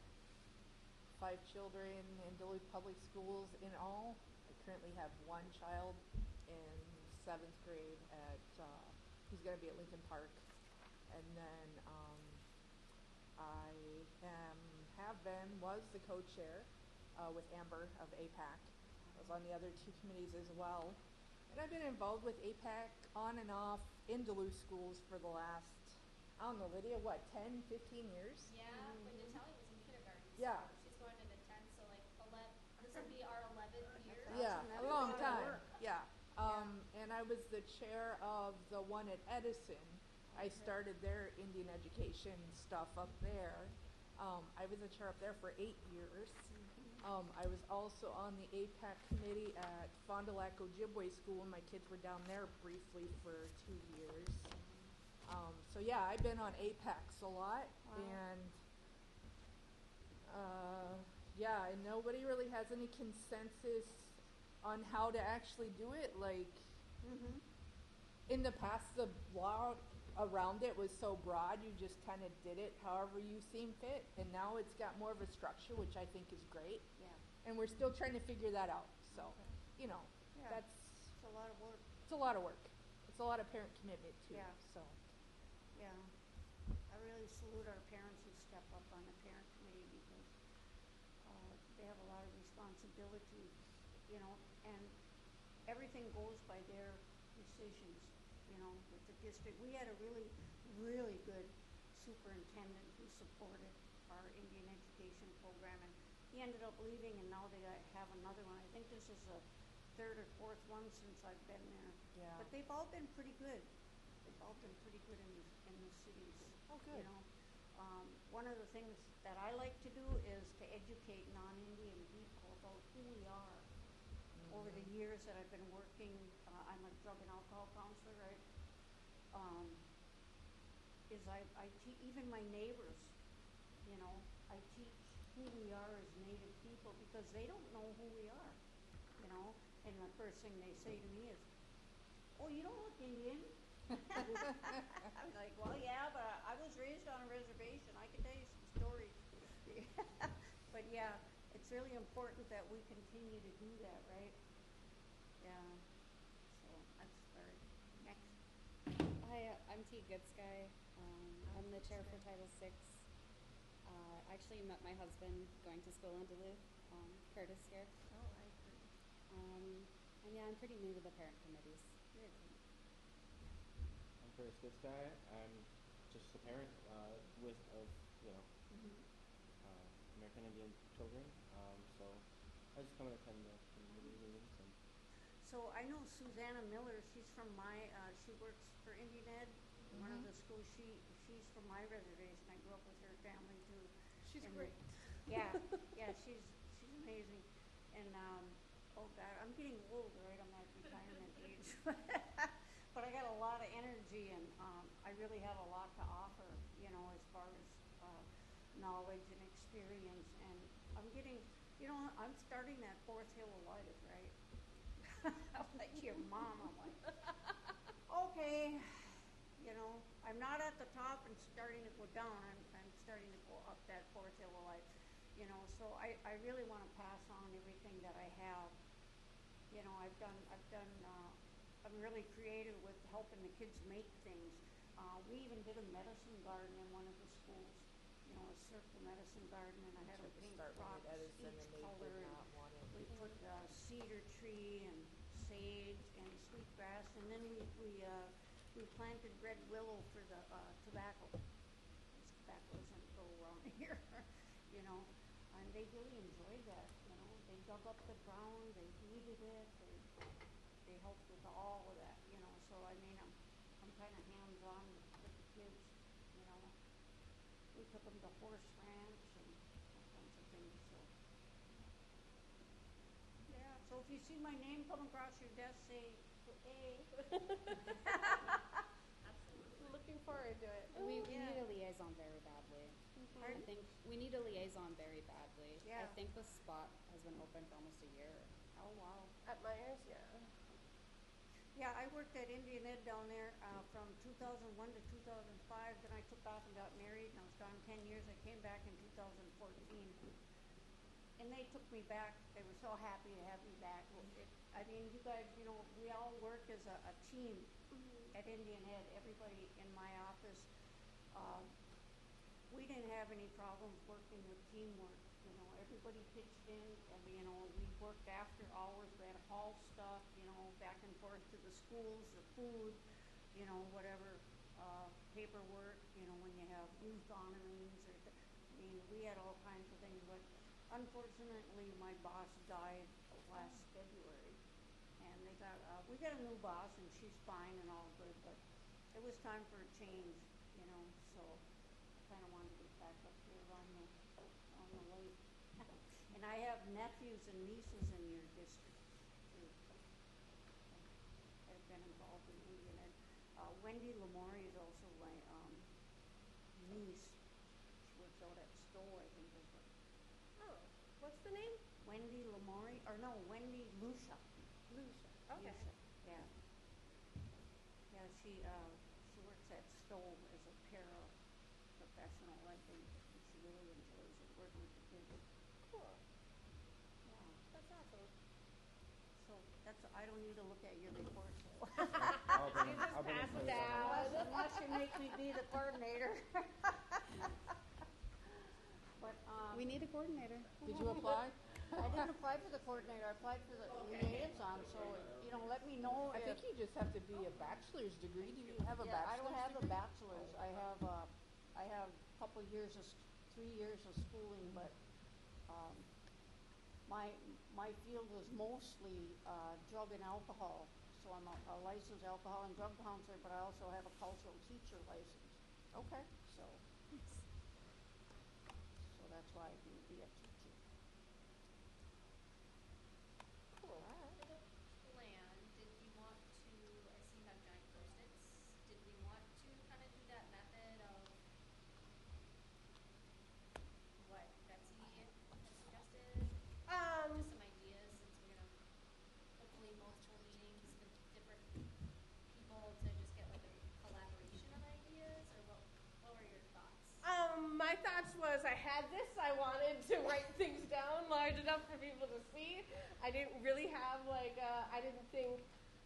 5 children in Duluth Public Schools in all. I currently have one child in 7th grade at, he's going to be at Lincoln Park. And then was the co-chair with Amber of AIPAC. I was on the other 2 committees as well. And I've been involved with AIPAC on and off in Duluth schools for the last, I don't know, Lydia, what, 10, 15 years? Yeah, when Natalia was in kindergarten. Yeah. So she's going into 10, so like 11, this will be our 11th year. Yeah, That's a long a lot of time. work. Yeah. And I was the chair of the one at Edison. I started their Indian education stuff up there. I was the chair up there for 8 years. I was also on the AIPAC committee at Fond du Lac Ojibwe School when my kids were down there briefly for 2 years. So yeah, I've been on AIPACs a lot, and yeah, and nobody really has any consensus on how to actually do it. Like, in the past, the law around it was so broad, you just kind of did it however you seem fit, and now it's got more of a structure, which I think is great. Yeah. And we're still trying to figure that out. So, you know, Yeah. that's, It's a lot of work. it's a lot of work. It's a lot of parent commitment too. Yeah. So, Yeah. I really salute our parents who step up on the parent committee because they have a lot of responsibility, you know, and everything goes by their decisions, you know, with the district. We had a really, really good superintendent who supported our Indian education program, and he ended up leaving, and now they have another one. I think this is the 3rd or 4th one since I've been there. Yeah. But they've all been pretty good. They've all been pretty good in the cities. Oh, good. You know, one of the things that I like to do is to educate non-Indian people about who we are. Over the years that I've been working, I'm a drug and alcohol counselor, right? I teach even my neighbors, you know, I teach who we are as Native people because they don't know who we are, you know. And the first thing they say to me is, "Oh, you don't look Indian." I'm like, "Well, yeah, but I was raised on a reservation. I can tell you some stories." But yeah, it's really important that we continue to do that, right? Yeah. So that's our next. Hi, I'm T. Goodsky. I'm the chair for Title VI. Actually met my husband going to school in Duluth, Curtis here. Oh, I agree. And yeah, I'm pretty new to the parent committees. Good. I'm Curtis Goodsky. I'm just a parent with of American Indian children. So I just come and attend the community meetings. And So I know Susanna Miller. She's from she works for Indian Ed, one of the schools. She's from my reservation. I grew up with her family too. She's And great. Yeah, yeah, she's amazing. And oh God, I'm getting old, right? I'm at retirement age, but I got a lot of energy, and I really have a lot to offer, you know, as far as knowledge and experience. And I'm getting, you know, I'm starting that 4th hill of life, right? I'm like your mom. I'm like, okay, you know, I'm not at the top and starting to go down. I'm starting to go up that 4th hill of life, you know. So I really want to pass on everything that I have. You know, I'm really creative with helping the kids make things. We even did a medicine garden in one of the schools, you know, a circle medicine garden, and I had tried them to paint start one rocks at Edison, each and they color. did And not want it. we put cedar tree and sage and sweetgrass, and then we planted red willow for the tobacco. Tobacco doesn't go around here, you know. And they really enjoyed that, you know. They dug up the ground, they weeded it, they helped with all of that, you know. So I mean, I'm kinda hands-on with the kids, you know. We took them to horse ranch and all kinds of things, so. Yeah, so if you see my name come across your desk, say A. Looking forward to it. And we Yeah. need a liaison very badly. I Pardon? think we need a liaison very badly. I Yeah. think the spot has been open for almost a year. Oh, wow. At Myers, yeah. Yeah, I worked at Indian Ed down there, from 2001 to 2005, then I took off and got married, and I was gone 10 years, I came back in 2014. And they took me back, they were so happy to have me back. I mean, you guys, you know, we all work as a team at Indian Ed, everybody in my office. We didn't have any problems working with teamwork, you know, everybody pitched in, and, you know, we worked after hours, we had hall stuff, you know, back and forth to the schools, the food, you know, whatever, paperwork, you know, when you have youth honorings or, I mean, we had all kinds of things, but unfortunately, my boss died last February, and we got a new boss, and she's fine and all good, but it was time for a change, you know, so I kinda wanted to get back up here on the lake. And I have nephews and nieces in your district, too. I've been involved in Indian Ed. Wendy Lamori is also my, niece. She works out at Stowe, I think is what. Oh, what's the name? Wendy Lamori, or no, Wendy Lucia. Lucia. Okay. Lucia, yeah. Yeah, she works at Stowe as a paraprofessional, I think. And she really enjoys it, working with the kids. Cool. Yeah. That's awesome. So I don't need to look at your report, so. I'll bring You just I'll bring pass it it down. Unless you make me be the coordinator. But, We need a coordinator. Did you apply? I didn't apply for the coordinator, I applied for the liaison, so, you know, let me know I if. think you just have to be a bachelor's degree. Do you have a Yeah, bachelor's I don't have a degree? bachelor's, I have a couple years of, 3 years of schooling, but, my field was mostly, drug and alcohol. So I'm a licensed alcohol and drug counselor, but I also have a cultural teacher license, Okay. so that's why I can be a teacher. Cool. For the plan, did you want to, I see you have giant Post-its, did we want to kind of do that method of what Betsy had suggested? Just some ideas, since we're gonna hopefully multiple meetings with different people to just get like a collaboration of ideas, or what were your thoughts? My thoughts was I had this, I wanted to write things down large enough for people to see. I didn't really have I didn't think,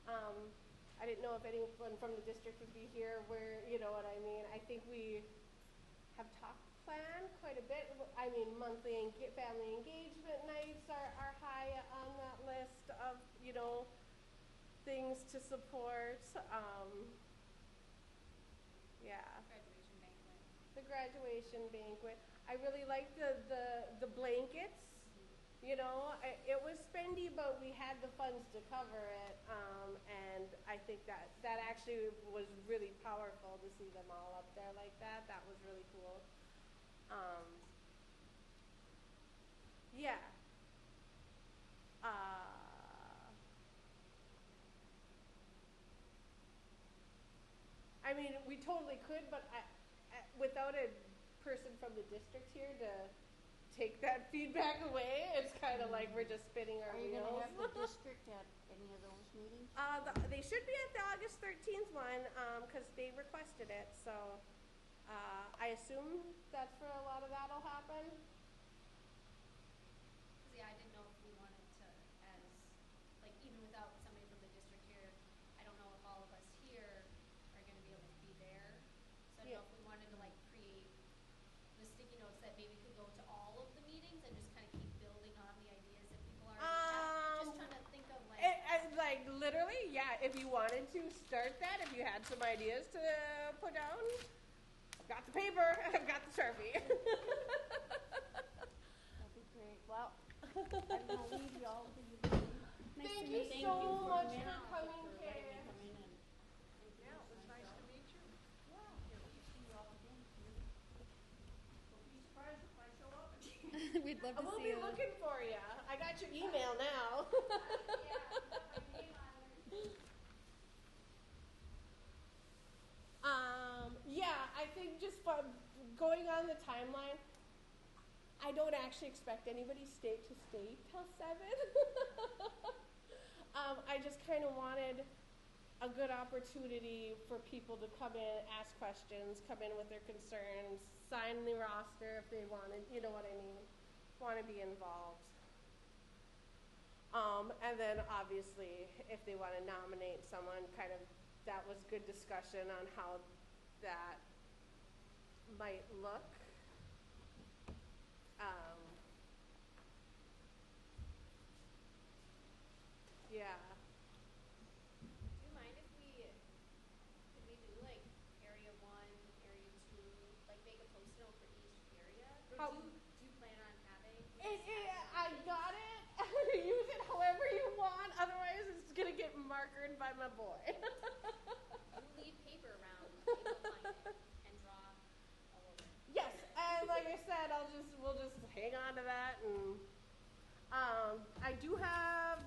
I didn't know if anyone from the district would be here where, you know what I mean. I think we have talked plan quite a bit. I mean, monthly family engagement nights are high on that list of, you know, things to support. Yeah. Graduation banquet. The graduation banquet. I really liked the blankets. You know, it was spendy, but we had the funds to cover it, and I think that actually was really powerful to see them all up there like that. That was really cool. Yeah. I mean, we totally could, but without a person from the district here to take that feedback away, it's kind of like we're just spinning our Are you wheels. gonna have the district at any of those meetings? They should be at the August 13th one, because they requested it, so I assume that's where a lot of that'll happen. Cause yeah, I didn't know if we wanted to, as, like, even without somebody from the district here, I don't know if all of us here are gonna be able to be there. So I don't know if we wanted to like create the sticky notes that maybe could go to all of the meetings and just kinda keep building on the ideas that people already have. Just trying to think of Like literally, yeah, if you wanted to start that, if you had some ideas to put down, I've got the paper, I've got the Sharpie. That'd be great. Well, I'm gonna leave y'all to your meeting. Thank you so much for coming, Letting me Kay. come in and. Yeah, it was nice to meet love to We'll see be you. looking for you. I got your email now. Yeah, I think just going on the timeline, I don't actually expect anybody to stay till 7. I just kind of wanted a good opportunity for people to come in, ask questions, come in with their concerns, sign the roster if they wanted, you know what I mean, want to be involved. And then obviously if they want to nominate someone, kind of, that was good discussion on how that might look. Yeah. Do you mind if could we do like area 1, area 2, like make a post note for each area? Or do you plan on having? I got it. Use it however you want. Otherwise, it's gonna get markered by my boy. You leave paper around, people find it, and draw all over it. Yes, and like I said, we'll just hang on to that, and I do have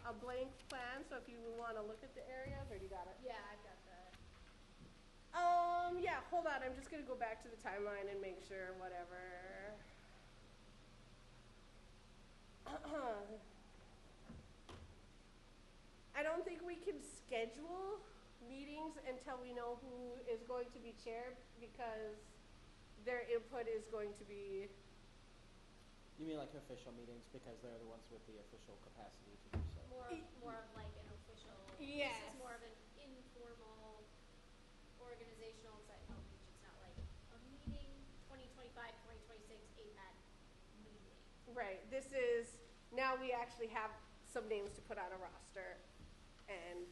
a blank plan. So if you want to look at the areas, or you got it? Yeah, I've got that. Yeah. Hold on. I'm just gonna go back to the timeline and make sure whatever. I don't think we can schedule meetings until we know who is going to be chair, because their input is going to be. You mean like official meetings because they're the ones with the official capacity to do so? More of like an official. Yes. This is more of an informal organizational site outreach. It's not like a meeting 2025, 2026 APAC meeting. Right. This is, now we actually have some names to put on a roster, and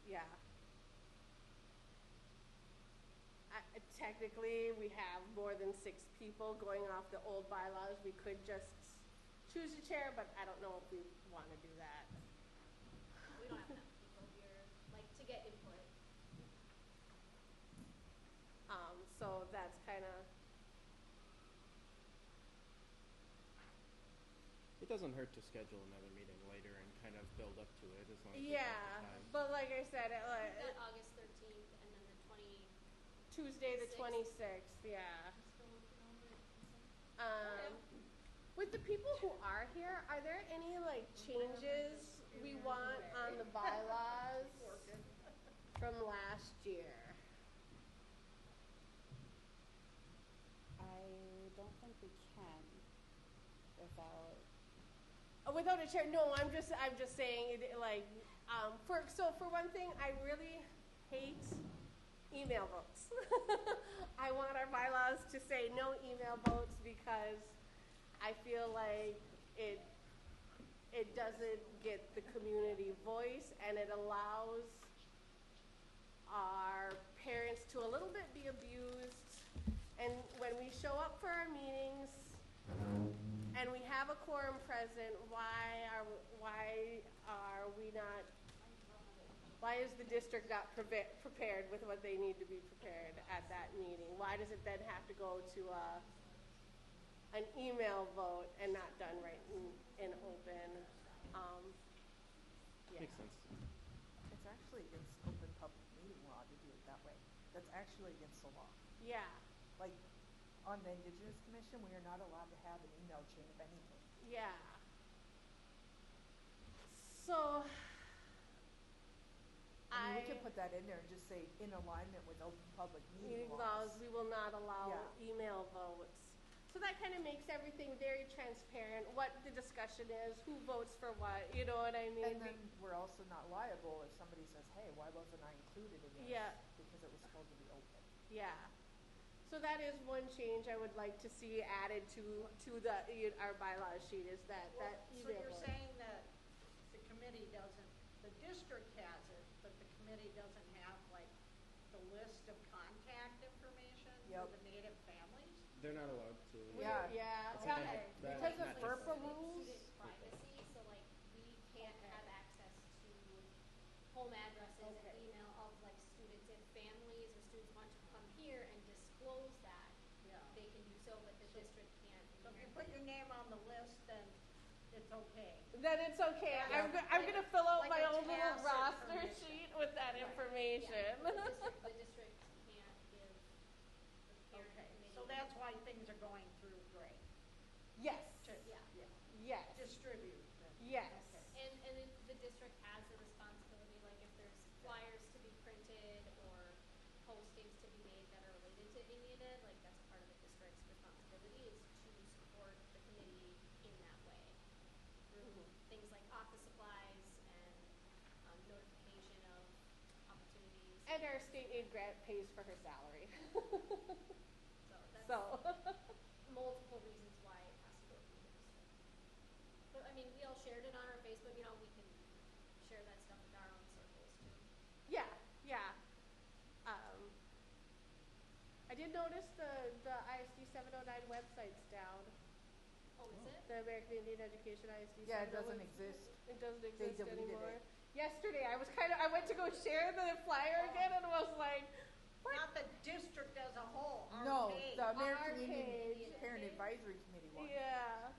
yeah. Technically, we have more than 6 people. Going off the old bylaws, we could just choose a chair, but I don't know if we want to do that. We don't have enough people here, like, to get input. So that's kind of. It doesn't hurt to schedule another meeting later and kind of build up to it as long as we Yeah, have the time. but like I said, We've got August 13th and then the 20. Tuesday the 26th, yeah. With the people who are here, are there any like changes we want on the bylaws from last year? I don't think we can without. Without a chair, no. I'm just saying, like, for one thing, I really hate email votes. I want our bylaws to say no email votes, because I feel like it doesn't get the community voice, and it allows our parents to a little bit be abused. And when we show up for our meetings and we have a quorum present, why is the district not prepared with what they need to be prepared at that meeting? Why does it then have to go to an email vote and not done right in open? Yeah. Makes sense. It's actually against open public meeting law to do it that way. That's actually against the law. Yeah. Like, on the Indigenous Commission, we are not allowed to have an email chain of anything. Yeah. So, I mean, we could put that in there and just say, in alignment with open public meeting laws. we will not allow Yeah. email votes. So that kind of makes everything very transparent, what the discussion is, who votes for what, you know what I mean? And then we're also not liable if somebody says, hey, why wasn't I included in this? Yeah. Because it was supposed to be open. Yeah. So that is one change I would like to see added to our bylaw sheet, is that So email you're vote. saying that the committee doesn't, the district has it, but the committee doesn't have like the list of contact information for Yep. the native families? They're not allowed to. Yeah. Yeah. It's Tell- like that because of matches FERPA the- rules. Student privacy, so like we can't have access to home addresses Okay. and email of like students. If families or students want to come here and disclose that, Yeah. they can do so, but the district can't put your name on the list, then it's okay. Then it's okay. Yeah. I'm gonna fill out Like my a own little tacit roster permission. sheet with that information. The district can't give the parent Okay, committee. so that's why things are going through Gray. Yes. Yeah. Yes. Distribute. Yes. And the district has the responsibility, like if there's flyers to be printed or postings to be made that are related to Indian Ed, like that's part of the district's responsibility is to support the committee in that way. Through things like office supplies and notification of opportunities. And our state aid grant pays for her salary. So that's So. multiple reasons why it has to go through the district. But I mean, we all shared it on our Facebook, you know, we can share that stuff with our own circles too. Yeah. I did notice the ISD 709 website's down. Oh, is it? The American Indian Education ISD. Yeah, it 709 doesn't exist. It doesn't They exist deleted anymore. it. Yesterday, I went to go share the flyer again, and was like, Not the district as a whole, our No, page. the our American page. Indian Parent Advisory Committee one. yeah,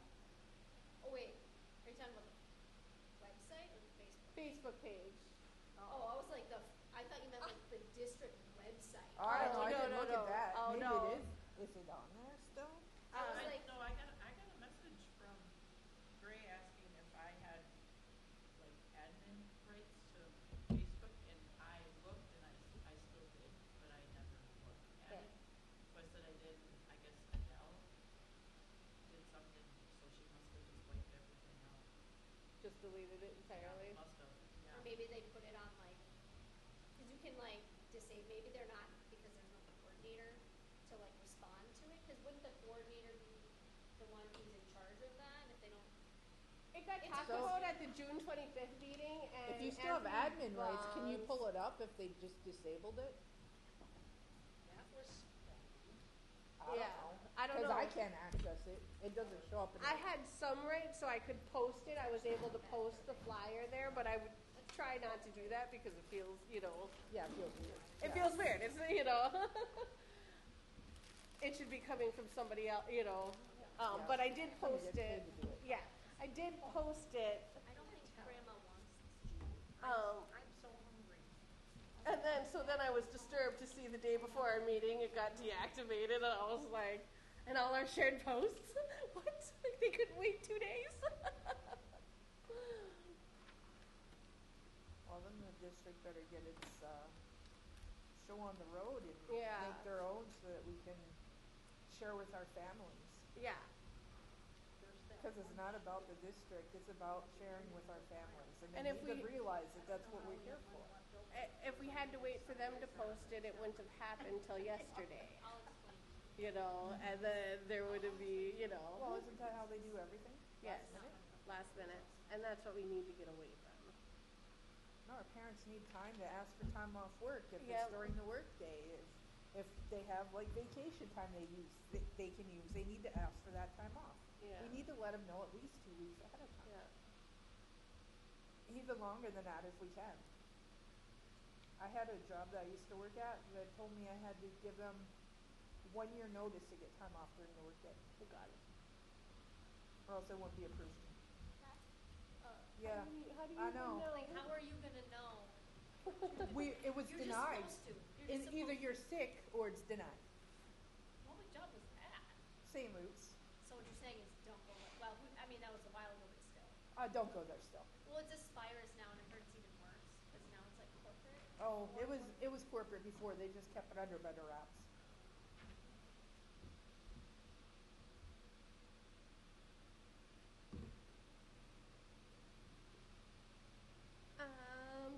Oh wait, are you talking about the website or the Facebook? Facebook page. Oh, I was like I thought you meant like the district website. Oh, I don't know, I no, didn't no, look no. at that. Oh, Maybe no. it is. Is it on there still? I was like, No, I got a message from Gray asking if I had like admin rights to Facebook, and I looked and I still did, but I never looked at Okay. it. So I said I did, and I guess Adele did something, so she must have just wiped everything out. Just deleted it entirely. Yeah, must have, or yeah. maybe they put it on like, because you can like disable, maybe they're not, because there's no coordinator to like respond to it, because wouldn't the coordinator be the one who's in charge of that if they don't? It got It's talked so- about at the June 25th meeting, and If you still have Anthony admin rights, can you Bonds- pull it up if they just disabled it? That was Yeah, I don't Because know. I can't access it. It doesn't show up in I the- had some rights, so I could post it. I was able to post the flyer there, but I would try not to do that because it feels, Yeah, it feels weird. it Yeah. feels weird. It's, it should be coming from somebody else, Yeah. But I did Somebody post gets it. paid to do it. Yeah, I did post it. I don't think Grandma wants this. I'm so hungry. And then I was disturbed to see the day before our meeting it got deactivated, and I was like, and all our shared posts, what? Like they couldn't wait 2 days? Well, then the district better get its show on the road and Yeah. make their own so that we can share with our families. Yeah, Because it's not about the district, it's about sharing with our families. And And they if need to we- realize that that's what we're here for. if we had to wait for them to post it, it wouldn't have happened till yesterday, I'll explain. and then there would be, Well, isn't that how they do everything? yes, Last minute? last minute, and that's what we need to get away from. No, our parents need time to ask for time off work if Yep. it's during the workday. If they have like vacation time they can use, they need to ask for that time off. Yeah. We need to let them know at least 2 weeks ahead of time. Yeah. Even longer than that if we can. I had a job that I used to work at that told me I had to give them 1 year notice to get time off during the workday. Oh God. Or else it wouldn't be approved. How Yeah, do you I even know. Like, how are you gonna know? it was You're denied. just supposed to. You're And just either supposed you're sick or it's denied. What job was that? Same routes. So what you're saying is don't go there. Well, I mean, that was a while ago, but still. Don't go there still. Well, it's Aspires now, and I've heard it's even worse, because now it's like corporate. Oh, it was corporate before. They just kept it under better wraps.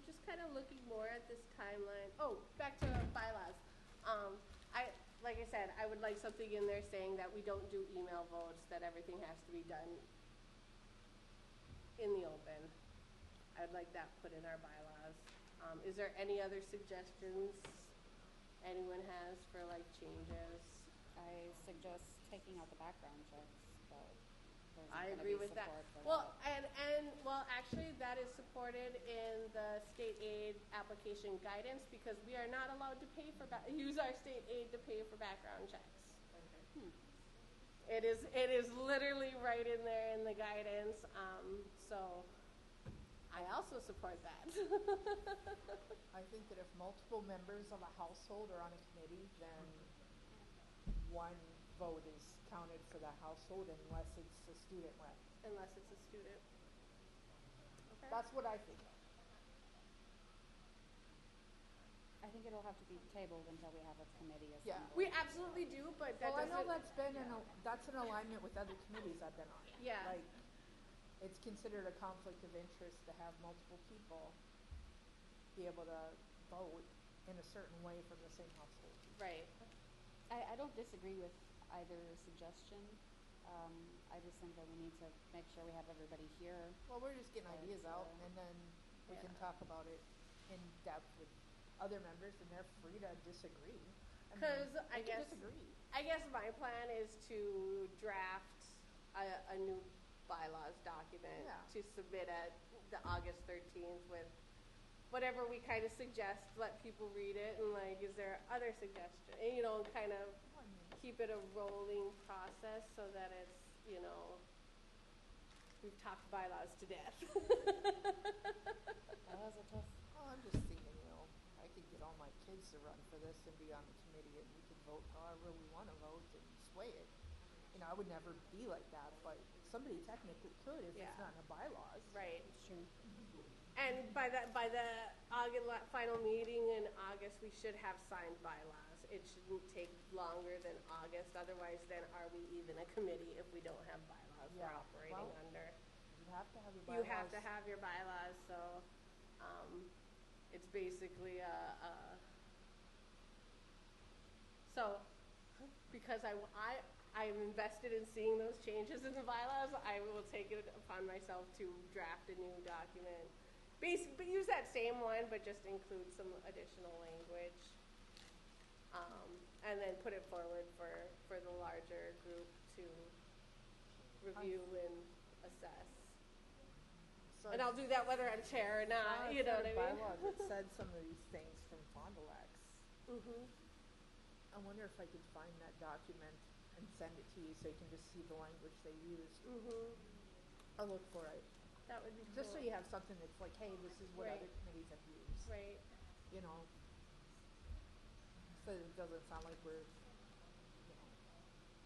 Just kind of looking more at this timeline. Oh, back to bylaws. Like I said, I would like something in there saying that we don't do email votes, that everything has to be done in the open. I'd like that put in our bylaws. Is there any other suggestions anyone has for like changes? I suggest taking out the background checks, but there's not I gonna agree be with that. support for Well, that. well, actually, that is supported in the state aid application guidance because we are not allowed to pay for use our state aid to pay for background checks. It is literally right in there in the guidance. So I also support that. I think that if multiple members of a household are on a committee, then one vote is counted for the household unless it's a student rep. Unless it's a student. Okay. That's what I think. I think it'll have to be tabled until we have a committee Yeah. assembled. We absolutely do, but that Well, I know doesn't. that's been that's in alignment with other committees I've been on. Yeah. Like, it's considered a conflict of interest to have multiple people be able to vote in a certain way from the same household. Right. I don't disagree with either suggestion. I just think that we need to make sure we have everybody here. Well, we're just getting But, ideas out, and then we yeah. can talk about it in depth with other members, and they're free to disagree. Because they can disagree. I guess my plan is to draft a new bylaws document Yeah. to submit at the August 13th with whatever we kind of suggest. Let people read it, and like, is there other suggestions? You know, kind of I mean, keep it a rolling process so that it's, you know, we've talked bylaws to death. That was a tough. well, I'm just thinking, I could get all my kids to run for this and be on the committee, and we could vote however we want to vote and sway it. I would never be like that, but somebody technically could if Yeah. it's not in the bylaws. Right. It's true. And by the final meeting in August, we should have signed bylaws. It shouldn't take longer than August. Otherwise, then are we even a committee if we don't have bylaws we're Yeah, operating well, under? You have to have your bylaws. You have to have your bylaws, so it's basically so because I'm invested in seeing those changes in the bylaws, I will take it upon myself to draft a new document. But use that same one, but just include some additional language. And then put it forward for the larger group to review and assess. So And I'll do that whether I'm chair or not, you know what I mean? Bylaws that said some of these things from Fond du Lac. Mhm. I wonder if I could find that document and send it to you so you can just see the language they used. Mhm. I'll look for it. That would be cool. Just so you have something that's like, hey, this is what Right. other committees have used. Right. You know, so it doesn't sound like we're,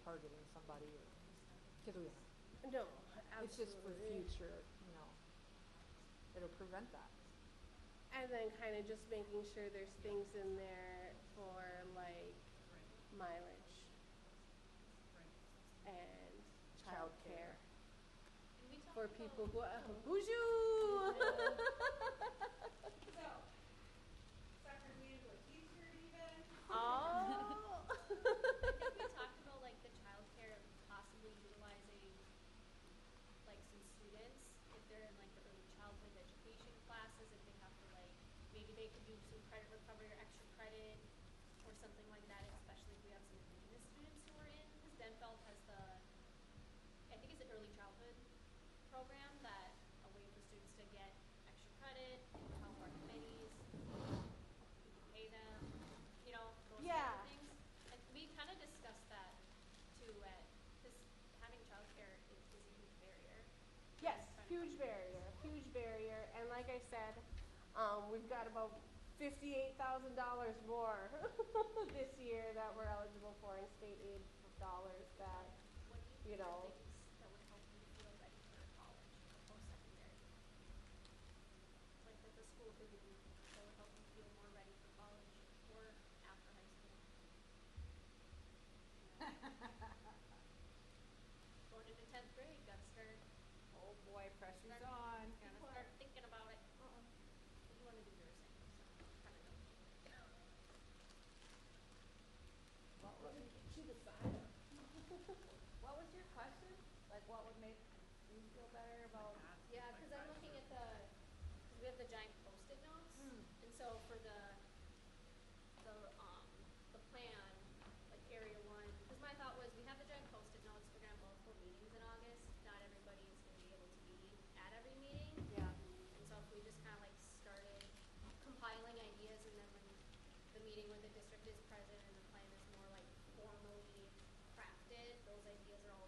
targeting somebody, because we aren't. No, It's just for absolutely. future, it'll prevent that. And then kind of just making sure there's things in there for like mileage and childcare And we talked for about people who Bonjour! Oh. I think we talked about like the childcare possibly utilizing like some students if they're in like the early childhood education classes, if they have to like maybe they could do some credit recovery or extra credit or something like that, especially if we have some indigenous students who are in, because Denfeld has I think it's an early childhood program that a way for students to get extra credit, help our committees, we can pay them, those kind Yeah. of things. And we kind of discussed that too, because having childcare is a huge barrier. Yes, Trying to huge barrier. And like I said, we've got about $58,000 more this year that we're eligible for in state aid dollars that, What do you know. things that would help you feel ready for college or post-secondary? Like that the school could do that would help you feel more ready for college or after high school? Going into 10th grade, gotta start. Oh boy, pressure's Start- on. Gotta start thinking about it. You want to do nursing, so kind of don't. What was your question? Like, what would make you feel better about? Yeah, because I'm looking at because we have the giant Post-it notes, and so for the plan, like area one, because my thought was we have the giant Post-it notes, we're gonna have multiple meetings in August. Not everybody is gonna be able to be at every meeting. Yeah. And so if we just kind of like started compiling ideas, and then when the meeting with the district is present and the plan is more like formally crafted, those ideas are all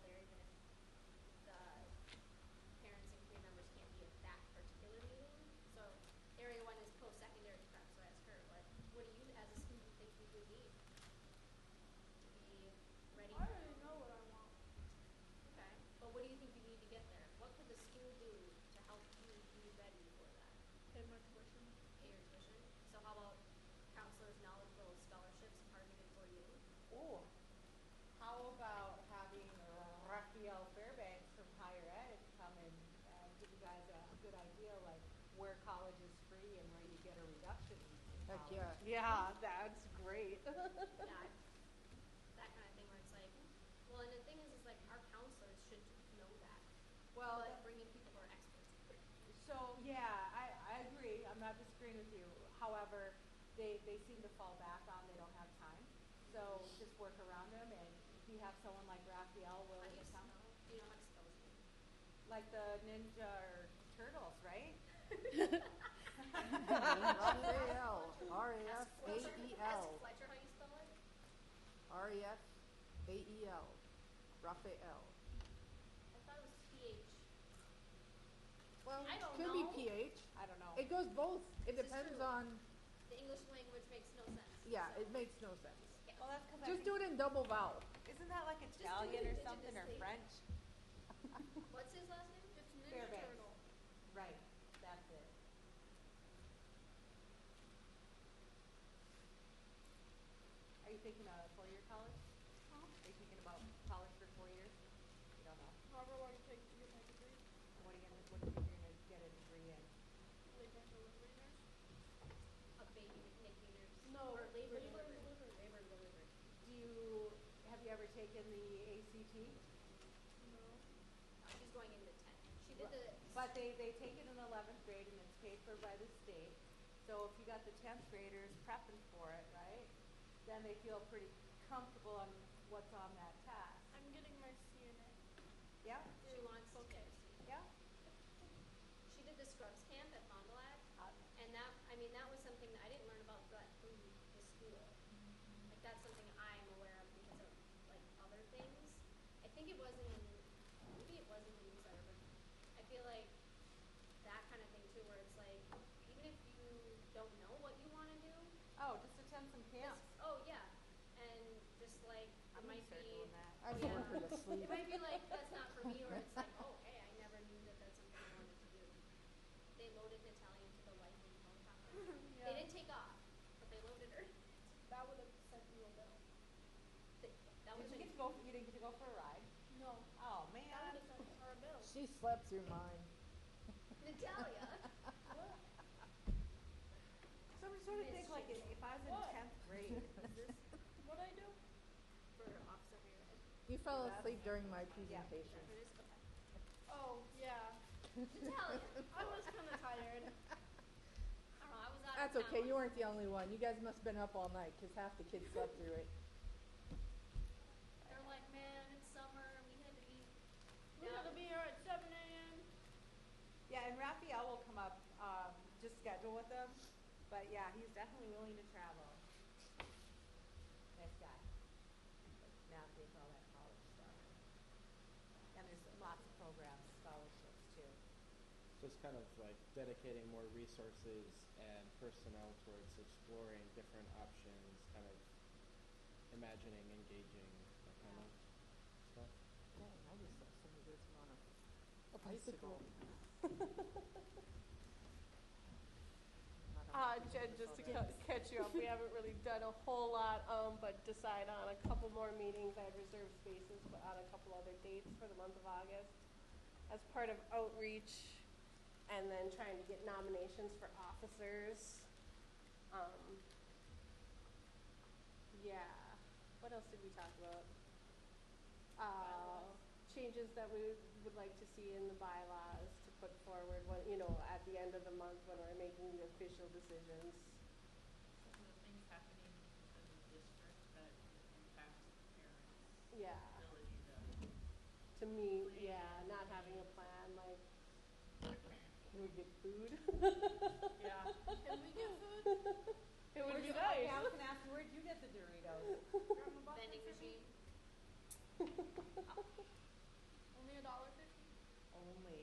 Oh, how about having Raphael Fairbanks from higher ed come and give you guys a good idea, like where college is free and where you get a reduction in Heck college. yeah. Yeah, that's great. Yeah, that kind of thing where it's like, well, and the thing is like our counselors should know that. Well, But bringing people who are experts. so yeah, I agree. I'm not disagreeing with you. However, they seem to fall back on they don't have time. So just work around them, and if you have someone like Raphael How willing do to you come, spell? Do you know how to spell his name? like the Ninja or Turtles, right? Raphael, Ask R-A-F-A-E-L, Fletcher how you spell it. R-A-F-A-E-L, Raphael. I thought it was PH. Well, I don't could know. be PH. I don't know. It goes both. It This is depends true. on, The English language makes no sense. yeah, so. it makes no sense. Yeah. Well, that's because Just do it in double vowel. Isn't that like do Italian it or something or indigenously. French? What's his last name? It's Ninja Fairbanks. Turtle. Right, that's it. Are you thinking of 4-year college? Huh? Are you thinking about college for 4 years? You don't know. However long it takes to get my degree. What do you think you're gonna get a degree in? Labor and delivery nurse. A baby NICU nurse. No, Or labor labor and delivery. delivery. Labor delivery. Have you ever taken the ACT? No. She's going into 10. She did the. But they take it in 11th grade and it's paid for by the state. So if you got the 10th graders prepping for it, right, then they feel pretty comfortable on what's on that test. I'm getting my CNA. Yeah? She wants to get. Yeah? She did the scrubs camp at Fond du Lac, and that, I mean, that was something that I didn't learn about that through the school. Like, that's something I'm aware of because of, like, other things. I think it wasn't in, maybe it was in the newsletter, but I feel like that kind of thing too, where it's like, even if you don't know what you want to do, Oh, just attend some camps. oh, yeah, and just like, I'm it gonna might start be, doing that. I'd yeah. prefer to sleep. it might be like, that's not for me, or it's like, oh, hey, I never knew that that's something I wanted to do. They loaded Natalia into the wife and helicopter. Yeah. They didn't take off, but they loaded her. That would have sent you a bill. That was Did you get to go? You didn't get to go for a ride? No. Oh That man. would have sent her a bill. She slept through mine. Natalia. What? So I'm sort of think like if I was in What? 10th grade, is this? What'd I do? For Officer Hayward. You fell That's- asleep during my Yeah. presentation. It is okay. Oh, yeah. Natalia. I was kind of tired. I don't know, I was out That's of town. okay, you weren't the only one. You guys must have been up all night, 'cause half the kids slept through it. They're like, man, it's summer, we had to be. We had to be here at 7 a.m. Yeah, and Raphael will come up, just schedule with them. But yeah, he's definitely willing to travel. Nice guy. Navigate all that college stuff. And there's lots of programs, scholarships too. So it's kind of like dedicating more resources and personnel towards exploring different options, kind of imagining, engaging, that kind of stuff. Dang, I just saw somebody do this on a bicycle. Jen, just to catch you up, we haven't really done a whole lot, but decide on a couple more meetings. I have reserved spaces, but on a couple other dates for the month of August as part of outreach, and then trying to get nominations for officers. Yeah. What else did we talk about? Changes that we would like to see in the bylaws to put forward when, at the end of the month when we're making the official decisions. Some of the things happening in the district that impact parents' Yeah. ability to. To me, yeah, not having a plan, like, can we get food? Yeah. Can we get food? It would be nice. Okay, I was gonna ask you, where'd you get the Doritos? Vending machine. Only $1.50. Only.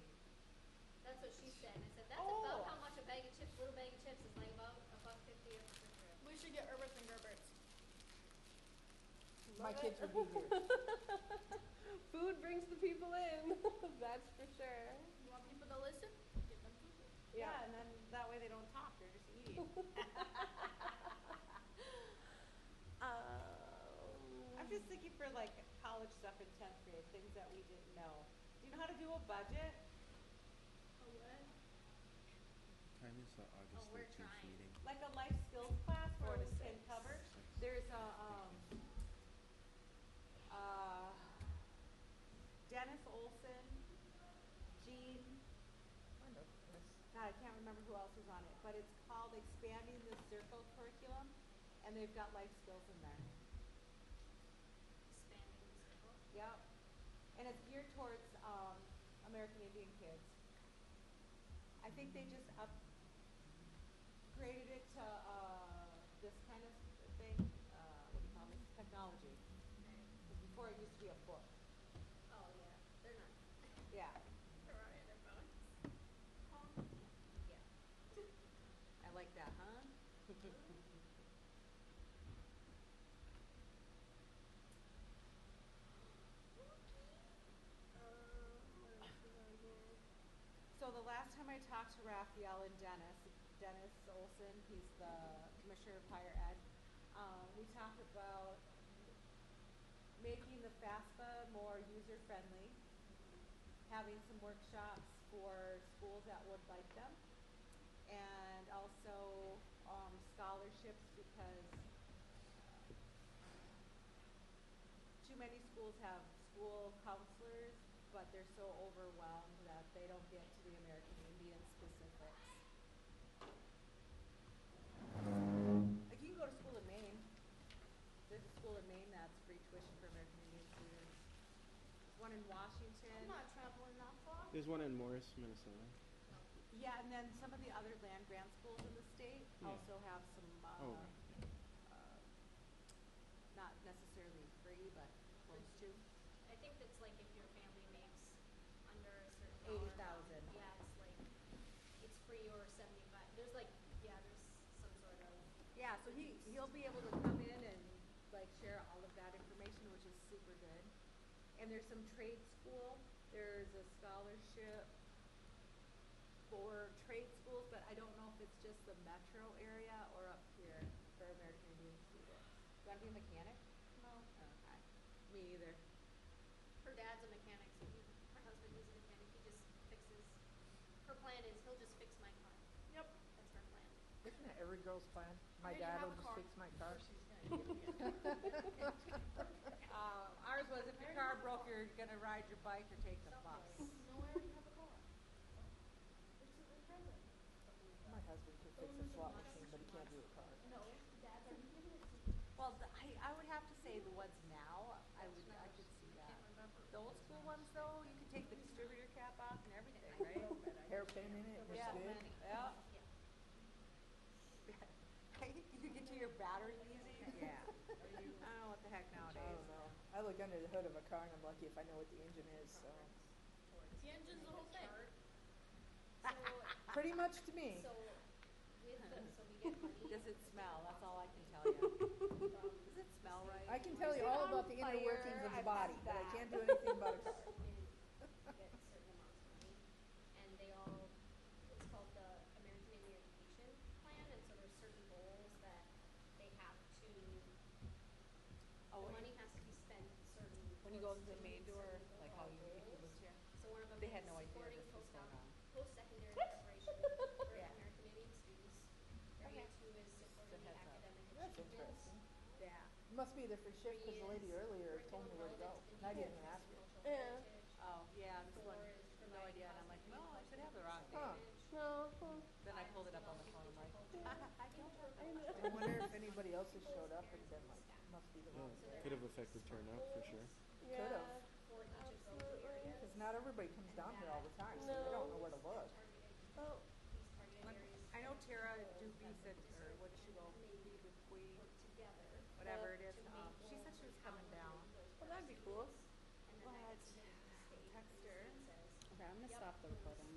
That's what she said. I said, that's Oh. about how much a bag of chips, little bag of chips is like about $1.50 a refrigerator. We should get Herberts and Gerberts. My kids would be here. Food brings the people in, that's for sure. You want people to listen? Get them food. Yeah, and then that way they don't talk, they're just eating. just thinking for like college stuff in 10th grade, things that we didn't know. Do you know how to do a budget? Oh, what? Time is the August we're 13th trying. meeting. Like a life skills class 4 where to we can 6. cover. There's a Dennis Olson, Jean, I know this. God, I can't remember who else was on it, but it's called Expanding the Circle Curriculum, and they've got life skills in there. Expanding the circle. Yep. And it's geared towards American Indian kids. I think they just upgraded it to this kind of thing. What do you call this? Technology. Okay. 'Cause before it used to be a book. Oh, yeah. They're not. Yeah. They're already on their phones. Yeah. I like that, huh? So the last time I talked to Raphael and Dennis Olson, he's the Commissioner of Higher Ed, we talked about making the FAFSA more user-friendly, having some workshops for schools that would like them, and also scholarships because too many schools have school counselors, but they're so overwhelmed that they don't get to the American Indian specifics. Like you can go to school in Maine. There's a school in Maine that's free tuition for American Indian students. There's one in Washington. I'm not traveling that far. There's one in Morris, Minnesota. Yeah, and then some of the other land grant schools in the state Yeah. also have some, Oh, right. not necessarily free, but close to. I think that's like if your family makes under a certain dollar amount. 80,000. Yeah, it's like, it's free or 75. There's like, yeah, there's some sort of. Yeah, so he'll be able to come in and like share all of that information, which is super good. And there's some trade school. There's a scholarship for trade schools, but I don't know if it's just the metro area or up here for American Indian students. You want to be a mechanic? No. Okay. Me either. Her dad's a mechanic, so my husband is a mechanic. He just fixes. Her plan is he'll just fix my car. Yep. That's her plan. Isn't that every girl's plan? My Already dad have will a just car. fix my car. Ours was if your car broke, you're gonna ride your bike or take the bus. No, I already have a car. It's present. My husband can fix a slot machine, but he can't do a car. No, Dad's already given it to me. Well, I would have to say the ones now, I could see that. The old school ones though, you could take the distributor cap off and everything, right? Hairpin in it, and Yeah, it's good. yeah. Yeah. You could get to your battery easy. Yeah. I don't know what the heck I nowadays. don't know. I look under the hood of a car and I'm lucky if I know what the engine is, so. The engine's the whole thing. Pretty much to me. So we get money. Does it smell? That's all I can tell you. Does it smell right? I can tell you Is it all on about the inner fire? workings of the I've body, had but I that. can't do anything about a car. Get certain amounts of money, and they all, it's called the American Indian Education Plan, and so there's certain goals that they have to, Oh, the and money has to be spent certain. when you go towards to the main certain door, goals. like how you moved here. So one of them They had is no idea supporting this was going on. post-secondary preparation for Yeah. American Indian students. Area Okay. 2 is supporting Just a the heads up. academic That's achievements. interesting. Yeah. Must be the free shift because the lady earlier told me where to go. And I didn't even ask her. Oh, yeah, this one, 4 is no idea, and I'm like, no, I should have the wrong Huh. page. No. Then I pulled it up on the phone, I'm like, I don't have that. I wonder if anybody else has showed up and been like, must be the wrong Yeah, day. could have affected turnout for sure. Could have. For each of those areas. Because not everybody comes down here all the time, so they don't know where to look. Oh, These targeted areas I know Tara Doobie said, or what did she go, Queen, work together. whatever it is, to make she said she was coming down. well, that'd be cool. And then But that gets submitted to the state. text her. The state says, Okay, I'm gonna stop the recording.